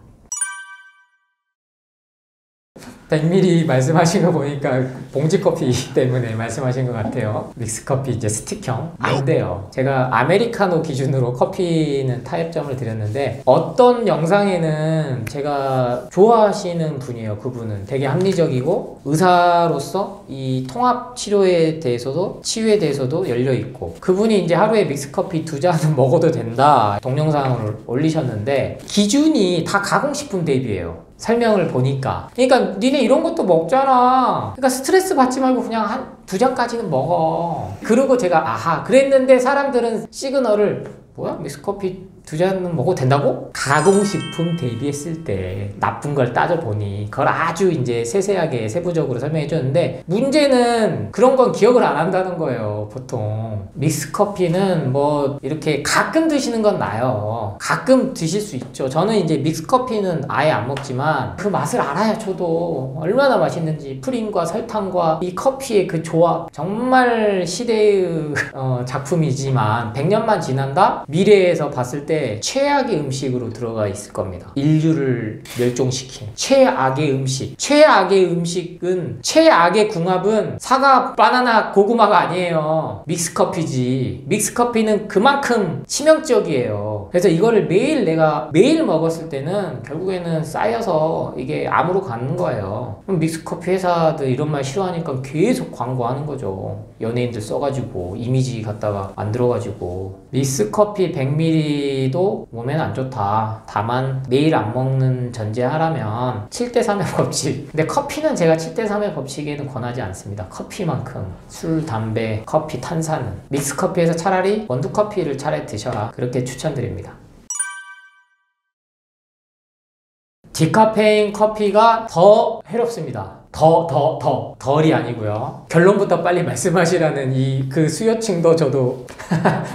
미리 말씀하신 거 보니까 봉지커피 때문에 말씀하신 것 같아요. 믹스커피, 이제 스틱형 안 돼요. 제가 아메리카노 기준으로 커피는 타협점을 드렸는데, 어떤 영상에는 제가 좋아하시는 분이에요. 그분은 되게 합리적이고 의사로서 이 통합 치료에 대해서도 치유에 대해서도 열려있고, 그분이 이제 하루에 믹스커피 2잔은 먹어도 된다 동영상을 올리셨는데, 기준이 다 가공식품 대비예요. 설명을 보니까. 그러니까 니네 이런 것도 먹잖아. 그러니까 스트레스 받지 말고 그냥 한 2잔까지는 먹어. 그러고 제가 아하 그랬는데, 사람들은 시그널을 뭐야? 믹스커피 2잔은 먹어도 된다고? 가공식품 대비했을 때 나쁜 걸 따져보니 그걸 아주 이제 세세하게 세부적으로 설명해 줬는데, 문제는 그런 건 기억을 안 한다는 거예요. 보통 믹스커피는 뭐 이렇게 가끔 드시는 건 나요. 가끔 드실 수 있죠. 저는 이제 믹스커피는 아예 안 먹지만 그 맛을 알아요. 저도 얼마나 맛있는지. 프림과 설탕과 이 커피의 그 조합, 정말 시대의 작품이지만 100년만 지난다? 미래에서 봤을 때 최악의 음식으로 들어가 있을 겁니다. 인류를 멸종시킨 최악의 음식. 최악의 음식은, 최악의 궁합은 사과, 바나나, 고구마가 아니에요. 믹스커피지. 믹스커피는 그만큼 치명적이에요. 그래서 이거를 내가 매일 먹었을 때는 결국에는 쌓여서 이게 암으로 가는 거예요. 그럼 믹스커피 회사들 이런 말 싫어하니까 계속 광고하는 거죠. 연예인들 써가지고 이미지 갖다가 만들어가지고. 믹스커피 100ml도 몸에는 안 좋다. 다만 매일 안 먹는 전제하라면 7대3의 법칙. 근데 커피는 제가 7대3의 법칙에는 권하지 않습니다. 커피만큼 술, 담배, 커피, 탄산은. 믹스커피에서 차라리 원두커피를 차라리 드셔라. 그렇게 추천드립니다. 디카페인 커피가 더 해롭습니다. 덜이 아니고요. 결론부터 빨리 말씀하시라는 그 수요층도 저도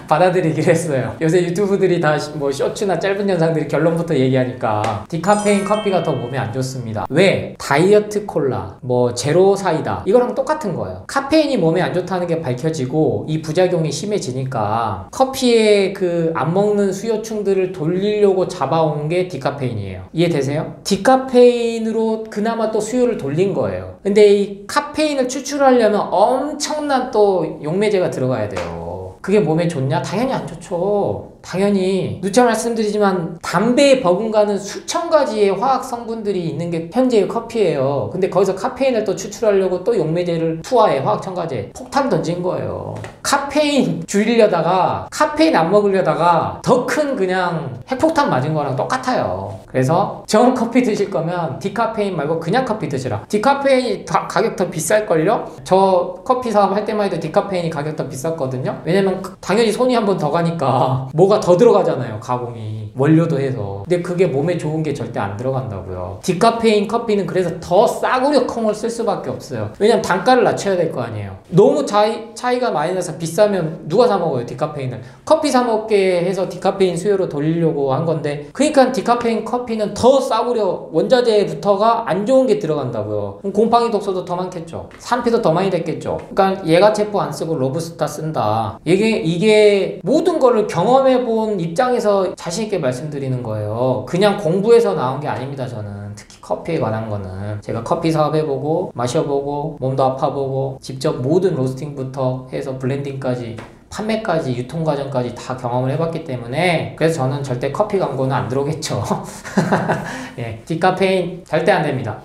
받아들이기로 했어요. 요새 유튜브들이 다 뭐 쇼츠나 짧은 영상들이 결론부터 얘기하니까 디카페인 커피가 더 몸에 안 좋습니다. 왜? 다이어트 콜라, 뭐 제로 사이다 이거랑 똑같은 거예요. 카페인이 몸에 안 좋다는 게 밝혀지고 이 부작용이 심해지니까 커피에 그 안 먹는 수요층들을 돌리려고 잡아온 게 디카페인이에요. 이해되세요? 디카페인으로 그나마 또 수요를 돌린 거예요. 근데 이 카페인을 추출하려면 엄청난 또 용매제가 들어가야 돼요. 그게 몸에 좋냐? 당연히 안 좋죠. 당연히 누차 말씀드리지만 담배에 버금가는 수천 가지의 화학 성분들이 있는 게 현재의 커피예요. 근데 거기서 카페인을 또 추출하려고 또 용매제를 투하해. 화학 첨가제 폭탄 던진 거예요. 카페인 줄이려다가 카페인 안 먹으려다가 더 큰 그냥 핵폭탄 맞은 거랑 똑같아요. 그래서 정 커피 드실 거면 디카페인 말고 그냥 커피 드시라. 디카페인이 가격 더 비쌀걸요? 저 커피 사업 할 때만 해도 디카페인이 가격 더 비쌌거든요. 왜냐면 당연히 손이 한 번 더 가니까 뭐가 더 들어가잖아요. 가공이 원료도 해서. 근데 그게 몸에 좋은 게 절대 안 들어간다고요. 디카페인 커피는 그래서 더 싸구려 콩을 쓸 수밖에 없어요. 왜냐면 단가를 낮춰야 될 거 아니에요. 너무 차이가 많이 나서 비싸면 누가 사 먹어요? 디카페인을. 커피 사 먹게 해서 디카페인 수요로 돌리려고 한 건데, 그러니까 디카페인 커피는 더 싸구려 원자재부터가 안 좋은 게 들어간다고요. 그럼 곰팡이 독소도 더 많겠죠. 산피도 더 많이 됐겠죠. 그러니까 예가체포 안 쓰고 로부스타 쓴다. 이게 모든 거를 경험해본 입장에서 자신있게 말씀드리는 거예요. 그냥 공부해서 나온 게 아닙니다. 저는 특히 커피에 관한 거는 제가 커피 사업해보고 마셔보고 몸도 아파보고 직접 모든 로스팅부터 해서 블렌딩까지 판매까지 유통 과정까지 다 경험을 해봤기 때문에, 그래서 저는 절대 커피 광고는 안 들어오겠죠. 예, 디카페인 절대 안 됩니다.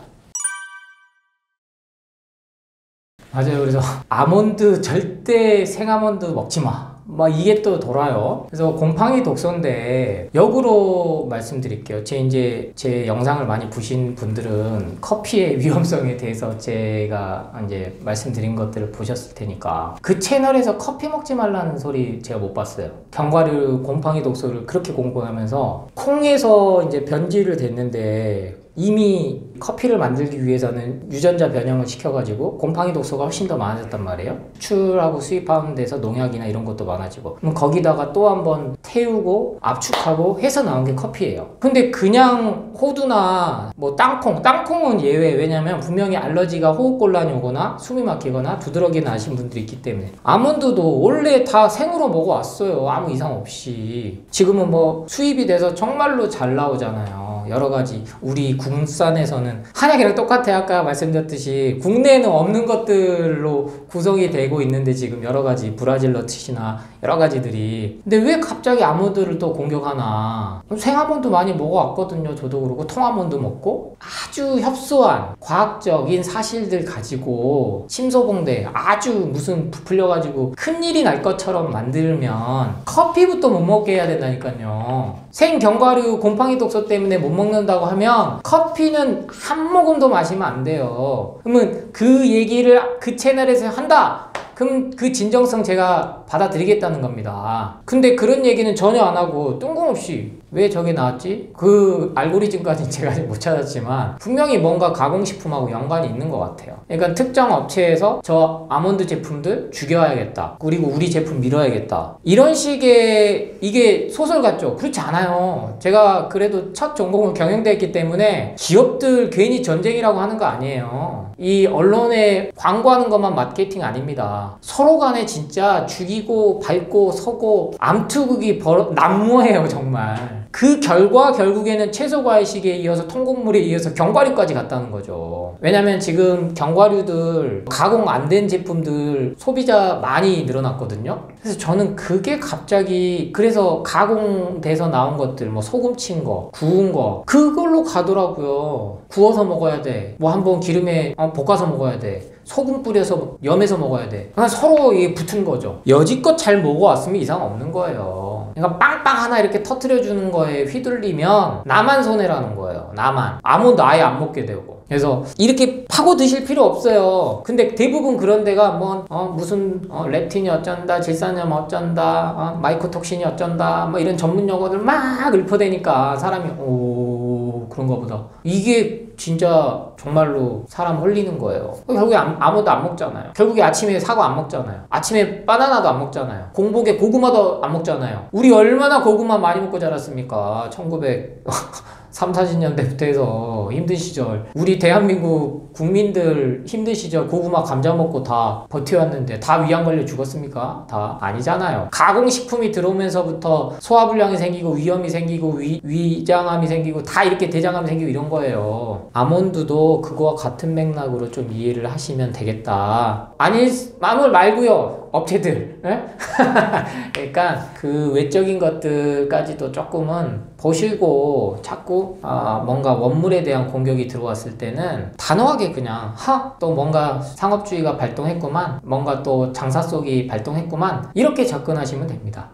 맞아요. 그래서 아몬드 절대 생아몬드 먹지 마. 막 이게 또 돌아요. 그래서 곰팡이 독소인데 역으로 말씀드릴게요. 제 영상을 많이 보신 분들은 커피의 위험성에 대해서 제가 이제 말씀드린 것들을 보셨을 테니까 그 채널에서 커피 먹지 말라는 소리 제가 못 봤어요. 견과류 곰팡이 독소를 그렇게 공부하면서 콩에서 이제 변질을 됐는데 이미 커피를 만들기 위해서는 유전자 변형을 시켜가지고 곰팡이 독소가 훨씬 더 많아졌단 말이에요. 수출하고 수입하는 데서 농약이나 이런 것도 많아지고, 그럼 거기다가 또 한번 태우고 압축하고 해서 나온 게 커피예요. 근데 그냥 호두나 뭐 땅콩은 예외. 왜냐면 분명히 알러지가 호흡곤란이 오거나 숨이 막히거나 두드러기 나신 분들이 있기 때문에. 아몬드도 원래 다 생으로 먹어왔어요. 아무 이상 없이. 지금은 뭐 수입이 돼서 정말로 잘 나오잖아요. 여러 가지 우리 국산에서는 한약이랑 똑같아요. 아까 말씀드렸듯이 국내에는 없는 것들로 구성이 되고 있는데 지금 여러 가지 브라질 너트시나 여러 가지들이. 근데 왜 갑자기 아몬드를 또 공격하나? 생아몬드 많이 먹어왔거든요. 저도 그러고 통아몬드 먹고 아주 협소한 과학적인 사실들 가지고 심소봉대 아주 무슨 부풀려가지고 큰일이 날 것처럼 만들면 커피부터 못 먹게 해야 된다니까요. 생견과류 곰팡이 독소 때문에 못 먹는다고 하면 커피는 한 모금도 마시면 안 돼요. 그러면 그 얘기를 그 채널에서 한다? 그럼 그 진정성 제가 받아들이겠다는 겁니다. 근데 그런 얘기는 전혀 안 하고 뜬금없이 왜 저게 나왔지? 그 알고리즘까지는 제가 아직 못 찾았지만 분명히 뭔가 가공식품하고 연관이 있는 것 같아요. 그러니까 특정 업체에서 저 아몬드 제품들 죽여야겠다. 그리고 우리 제품 밀어야겠다. 이런 식의 이게 소설 같죠? 그렇지 않아요. 제가 그래도 첫 전공은 경영대였기 때문에 기업들 괜히 전쟁이라고 하는 거 아니에요. 이 언론에 광고하는 것만 마케팅 아닙니다. 서로 간에 진짜 죽이고 밟고 서고 암투극이 난무해요. 정말. 그 결과 결국에는 채소과일식에 이어서 통곡물에 이어서 견과류까지 갔다는 거죠. 왜냐면 지금 견과류들 가공 안 된 제품들 소비자 많이 늘어났거든요. 그래서 저는 그게 갑자기 그래서 가공돼서 나온 것들 뭐 소금 친 거, 구운 거 그걸로 가더라고요. 구워서 먹어야 돼. 뭐 한번 기름에 볶아서 먹어야 돼. 소금 뿌려서 염해서 먹어야 돼. 그냥 서로 이게 붙은 거죠. 여지껏 잘 먹어왔으면 이상 없는 거예요. 그러니까 빵빵 하나 이렇게 터트려 주는 거에 휘둘리면 나만 손해라는 거예요. 나만. 아무도 아예 안 먹게 되고. 그래서 이렇게 파고 드실 필요 없어요. 근데 대부분 그런 데가 뭐 무슨 렙틴이 어쩐다, 질산염 어쩐다, 마이코톡신이 어쩐다 뭐 이런 전문 용어들 막 읊어대니까 사람이 오 그런가 보다. 이게 진짜 정말로 사람 홀리는 거예요. 결국에 아무도 안 먹잖아요. 결국에 아침에 사과 안 먹잖아요. 아침에 바나나도 안 먹잖아요. 공복에 고구마도 안 먹잖아요. 우리 얼마나 고구마 많이 먹고 자랐습니까? 1930~40년대부터 해서 힘든 시절 우리 대한민국 국민들 힘든 시절 고구마 감자 먹고 다 버텨왔는데 다 위암 걸려 죽었습니까? 다 아니잖아요. 가공식품이 들어오면서부터 소화불량이 생기고 위염이 생기고 위장암이 생기고 다 이렇게 대장암이 생기고 이런 거예요. 아몬드도 그거와 같은 맥락으로 좀 이해를 하시면 되겠다. 아니 말고요. 업체들 그러니까 그 외적인 것들까지도 조금은 보시고 자꾸 뭔가 원물에 대한 공격이 들어왔을 때는 단호하게 그냥 또 뭔가 상업주의가 발동했구만, 뭔가 또 장사 속이 발동했구만 이렇게 접근하시면 됩니다.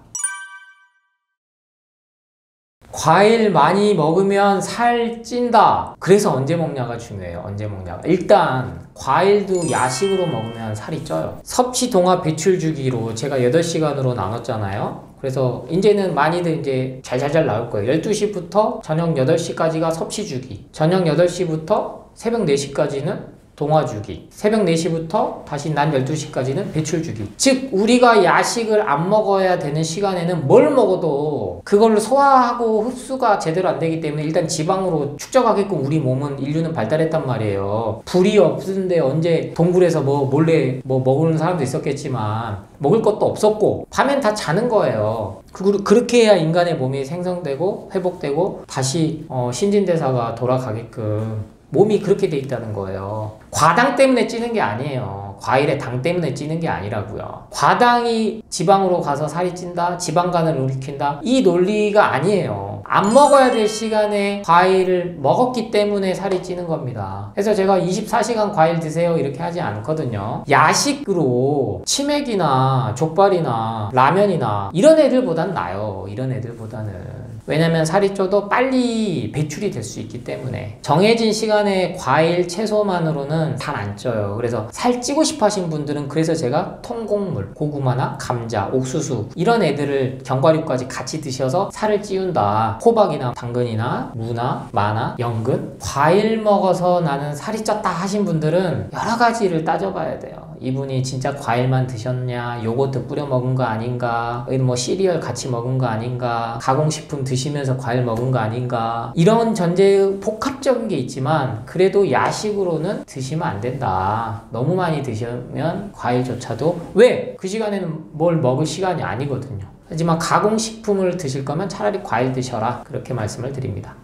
과일 많이 먹으면 살 찐다. 그래서 언제 먹냐가 중요해요. 언제 먹냐가. 일단 과일도 야식으로 먹으면 살이 쪄요. 섭취 동화 배출 주기로 제가 8시간으로 나눴잖아요. 그래서 이제는 많이들 이제 잘 나올 거예요. 12시부터 저녁 8시까지가 섭취 주기. 저녁 8시부터 새벽 4시까지는 동화주기, 새벽 4시부터 다시 낮 12시까지는 배출주기. 즉 우리가 야식을 안 먹어야 되는 시간에는 뭘 먹어도 그걸로 소화하고 흡수가 제대로 안 되기 때문에 일단 지방으로 축적하게끔 우리 몸은 인류는 발달했단 말이에요. 불이 없는데 언제 동굴에서 몰래 먹는 사람도 있었겠지만 먹을 것도 없었고 밤엔 다 자는 거예요. 그렇게 해야 인간의 몸이 생성되고 회복되고 다시 신진대사가 돌아가게끔 몸이 그렇게 돼 있다는 거예요. 과당 때문에 찌는 게 아니에요. 과일의 당 때문에 찌는 게 아니라고요. 과당이 지방으로 가서 살이 찐다, 지방간을 일으킨다, 이 논리가 아니에요. 안 먹어야 될 시간에 과일을 먹었기 때문에 살이 찌는 겁니다. 그래서 제가 24시간 과일 드세요 이렇게 하지 않거든요. 야식으로 치맥이나 족발이나 라면이나 이런 애들보단 나아요. 이런 애들보다는. 왜냐면 살이 쪄도 빨리 배출이 될 수 있기 때문에. 정해진 시간에 과일, 채소만으로는 살 안 쪄요. 그래서 살 찌고 싶어 하신 분들은 그래서 제가 통곡물, 고구마나 감자, 옥수수 이런 애들을 견과류까지 같이 드셔서 살을 찌운다. 호박이나 당근이나 무나 마나 연근 과일 먹어서 나는 살이 쪘다 하신 분들은 여러 가지를 따져봐야 돼요. 이분이 진짜 과일만 드셨냐, 요거트 뿌려 먹은 거 아닌가, 뭐 시리얼 같이 먹은 거 아닌가, 가공식품 드시면서 과일 먹은 거 아닌가, 이런 전제 복합적인 게 있지만 그래도 야식으로는 드시면 안 된다. 너무 많이 드시면 과일조차도 왜? 그 시간에는 뭘 먹을 시간이 아니거든요. 하지만 가공식품을 드실 거면 차라리 과일 드셔라. 그렇게 말씀을 드립니다.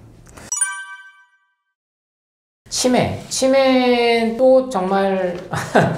치매도 정말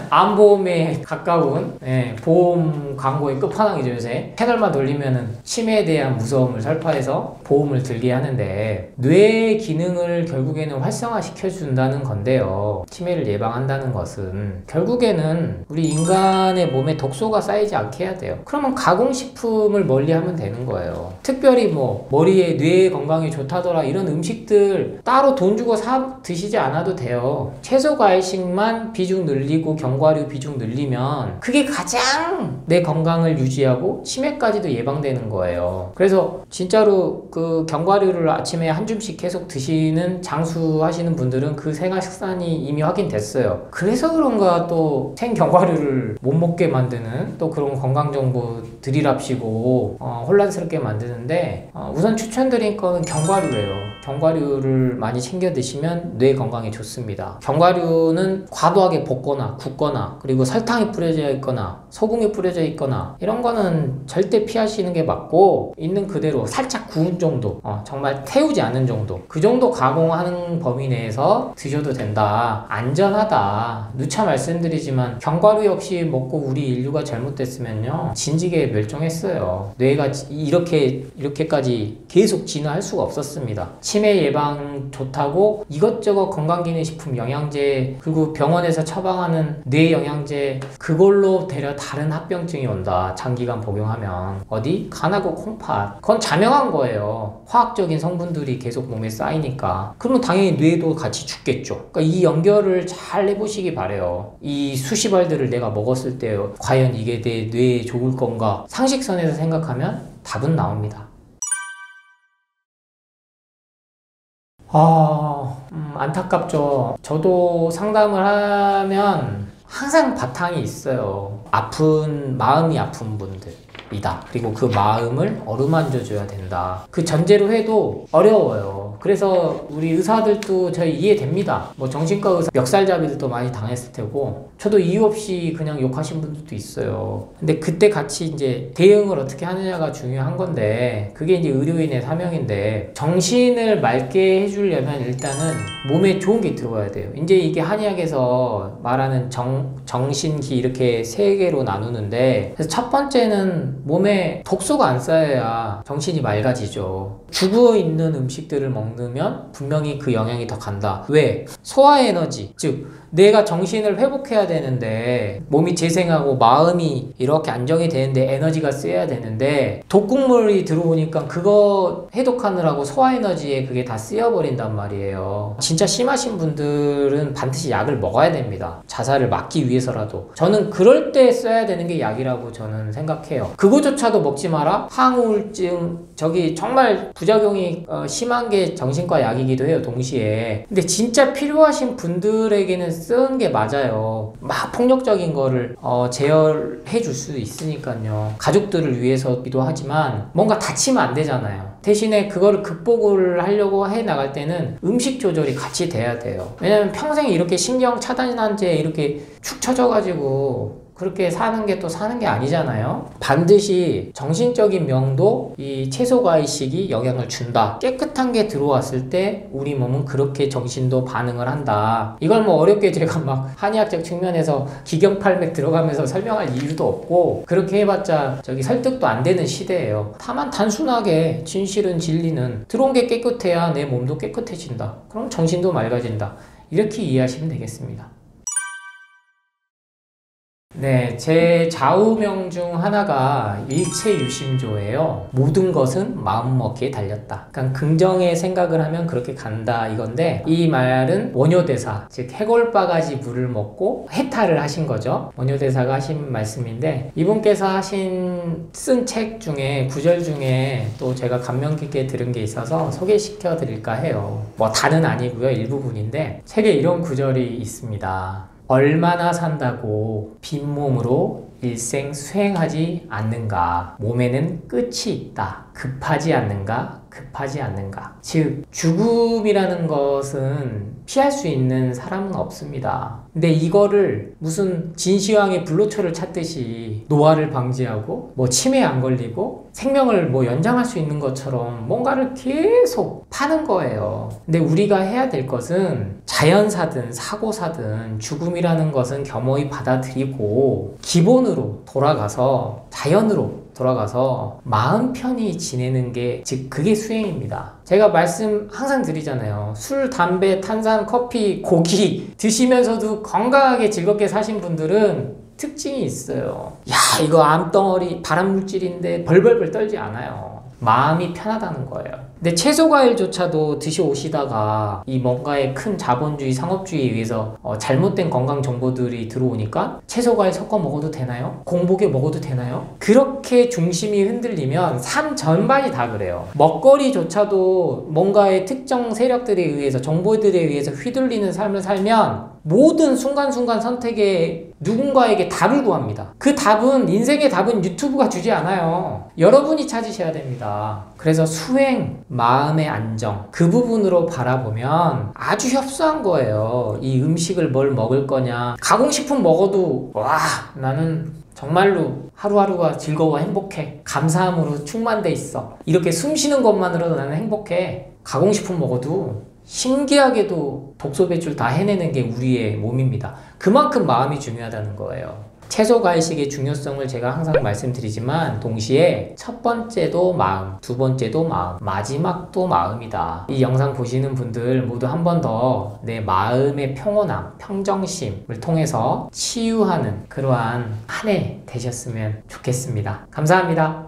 암보험에 가까운 보험 광고의 끝판왕이죠. 요새 채널만 돌리면은 치매에 대한 무서움을 설파해서 보험을 들게 하는데 뇌의 기능을 결국에는 활성화시켜 준다는 건데요. 치매를 예방한다는 것은 결국에는 우리 인간의 몸에 독소가 쌓이지 않게 해야 돼요. 그러면 가공식품을 멀리하면 되는 거예요. 특별히 머리에 뇌 건강에 좋다더라 이런 음식들 따로 돈 주고 사 드시지 않아도 돼요. 채소 과일식만 비중 늘리고 견과류 비중 늘리면 그게 가장 내 건강을 유지하고 치매까지도 예방되는 거예요. 그래서 진짜로 그 견과류를 아침에 한 줌씩 계속 드시는 장수하시는 분들은 그 생활 습관이 이미 확인됐어요. 그래서 그런가 또 생견과류를 못 먹게 만드는 또 그런 건강 정보 들이랍시고 혼란스럽게 만드는데 우선 추천드린 건 견과류예요. 견과류를 많이 챙겨 드시면 뇌 건강 건강에 좋습니다. 견과류는 과도하게 볶거나 굽거나 그리고 설탕이 뿌려져 있거나 소금이 뿌려져 있거나 이런 거는 절대 피하시는 게 맞고, 있는 그대로 살짝 구운 정도, 정말 태우지 않는 정도, 그 정도 가공하는 범위 내에서 드셔도 된다. 안전하다. 누차 말씀드리지만 견과류 역시 먹고 우리 인류가 잘못됐으면요 진지게 멸종했어요. 뇌가 이렇게까지 계속 진화할 수가 없었습니다. 치매 예방 좋다고 이것저것 건강기능식품 영양제, 그리고 병원에서 처방하는 뇌 영양제, 그걸로 되려 다른 합병증이 온다. 장기간 복용하면. 어디? 간하고 콩팥. 그건 자명한 거예요. 화학적인 성분들이 계속 몸에 쌓이니까. 그러면 당연히 뇌도 같이 죽겠죠. 그러니까 이 연결을 잘 해보시기 바래요. 이 수시발들을 내가 먹었을 때 과연 이게 내 뇌에 좋을 건가? 상식선에서 생각하면 답은 나옵니다. 안타깝죠. 저도 상담을 하면 항상 바탕이 있어요. 마음이 아픈 분들이다. 그리고 그 마음을 어루만져 줘야 된다. 그 전제로 해도 어려워요. 그래서 우리 의사들도 저희 이해됩니다. 뭐 정신과 의사 멱살잡이들도 많이 당했을 테고, 저도 이유 없이 그냥 욕하신 분들도 있어요. 근데 그때 같이 이제 대응을 어떻게 하느냐가 중요한 건데, 그게 이제 의료인의 사명인데, 정신을 맑게 해주려면 일단은 몸에 좋은 게 들어와야 돼요. 이제 이게 한의학에서 말하는 정신기 이렇게 세 개로 나누는데, 그래서 첫 번째는 몸에 독소가 안 쌓여야 정신이 맑아지죠. 죽어 있는 음식들을 먹으면 분명히 그 영향이 더 간다. 왜? 소화 에너지, 즉 내가 정신을 회복해야 되는데, 몸이 재생하고 마음이 이렇게 안정이 되는데 에너지가 쓰여야 되는데, 독극물이 들어오니까 그거 해독하느라고 소화 에너지에 그게 다 쓰여버린단 말이에요. 진짜 심하신 분들은 반드시 약을 먹어야 됩니다. 자살을 막기 위해서라도. 저는 그럴 때 써야 되는 게 약이라고 저는 생각해요. 그거조차도 먹지 마라? 항우울증, 정말 부작용이 심한 게 정신과 약이기도 해요, 동시에. 근데 진짜 필요하신 분들에게는 쓰는 게 맞아요. 막 폭력적인 거를 제어해 줄 수 있으니까요. 가족들을 위해서기도 하지만 뭔가 다치면 안 되잖아요. 대신에 그거를 극복을 하려고 해 나갈 때는 음식 조절이 같이 돼야 돼요. 왜냐면 평생 이렇게 신경 차단제에 이렇게 축 처져가지고 그렇게 사는 게 또 사는 게 아니잖아요. 반드시 정신적인 명도 이 채소과일식이 영향을 준다. 깨끗한 게 들어왔을 때 우리 몸은 그렇게 정신도 반응을 한다. 이걸 뭐 어렵게 제가 막 한의학적 측면에서 기경팔맥 들어가면서 설명할 이유도 없고, 그렇게 해봤자 설득도 안 되는 시대예요. 다만 단순하게 진실은 진리는 들어온 게 깨끗해야 내 몸도 깨끗해진다. 그럼 정신도 맑아진다. 이렇게 이해하시면 되겠습니다. 네, 제 좌우명 중 하나가 일체유심조예요. 모든 것은 마음먹기에 달렸다. 그러니까 긍정의 생각을 하면 그렇게 간다 이건데, 이 말은 원효대사, 즉 해골바가지 물을 먹고 해탈을 하신 거죠. 원효대사가 하신 말씀인데, 이분께서 쓴 책 중에 구절 중에 또 제가 감명 깊게 들은 게 있어서 소개시켜 드릴까 해요. 뭐 다는 아니고요, 일부분인데 책에 이런 구절이 있습니다. 얼마나 산다고 빈몸으로 일생 수행하지 않는가? 몸에는 끝이 있다. 급하지 않는가? 급하지 않는가? 즉 죽음이라는 것은 피할 수 있는 사람은 없습니다. 근데 이거를 무슨 진시황의 불로초를 찾듯이 노화를 방지하고 뭐 치매에 안 걸리고 생명을 뭐 연장할 수 있는 것처럼 뭔가를 계속 파는 거예요. 근데 우리가 해야 될 것은 자연사든 사고사든 죽음이라는 것은 겸허히 받아들이고 기본으로 돌아가서, 자연으로 돌아가서 마음 편히 지내는 게, 즉 그게 수행입니다. 제가 말씀 항상 드리잖아요. 술, 담배, 탄산, 커피, 고기 드시면서도 건강하게 즐겁게 사신 분들은 특징이 있어요. 야, 이거 암덩어리 발암물질인데 벌벌벌 떨지 않아요. 마음이 편하다는 거예요. 근데 채소과일조차도 드셔오시다가 이 뭔가의 큰 자본주의, 상업주의에 의해서 잘못된 건강 정보들이 들어오니까 채소과일 섞어 먹어도 되나요? 공복에 먹어도 되나요? 그렇게 중심이 흔들리면 삶 전반이 다 그래요. 먹거리조차도 뭔가의 특정 세력들에 의해서, 정보들에 의해서 휘둘리는 삶을 살면 모든 순간순간 선택에 누군가에게 답을 구합니다. 그 답은, 인생의 답은 유튜브가 주지 않아요. 여러분이 찾으셔야 됩니다. 그래서 수행, 마음의 안정, 그 부분으로 바라보면 아주 협소한 거예요. 이 음식을 뭘 먹을 거냐, 가공식품 먹어도 와 나는 정말로 하루하루가 즐거워 행복해, 감사함으로 충만돼 있어, 이렇게 숨 쉬는 것만으로도 나는 행복해. 가공식품 먹어도 신기하게도 독소 배출 다 해내는 게 우리의 몸입니다. 그만큼 마음이 중요하다는 거예요. 채소 과일식의 중요성을 제가 항상 말씀드리지만 동시에 첫 번째도 마음, 두 번째도 마음, 마지막도 마음이다. 이 영상 보시는 분들 모두 한 번 더 내 마음의 평온함, 평정심을 통해서 치유하는 그러한 한 해 되셨으면 좋겠습니다. 감사합니다.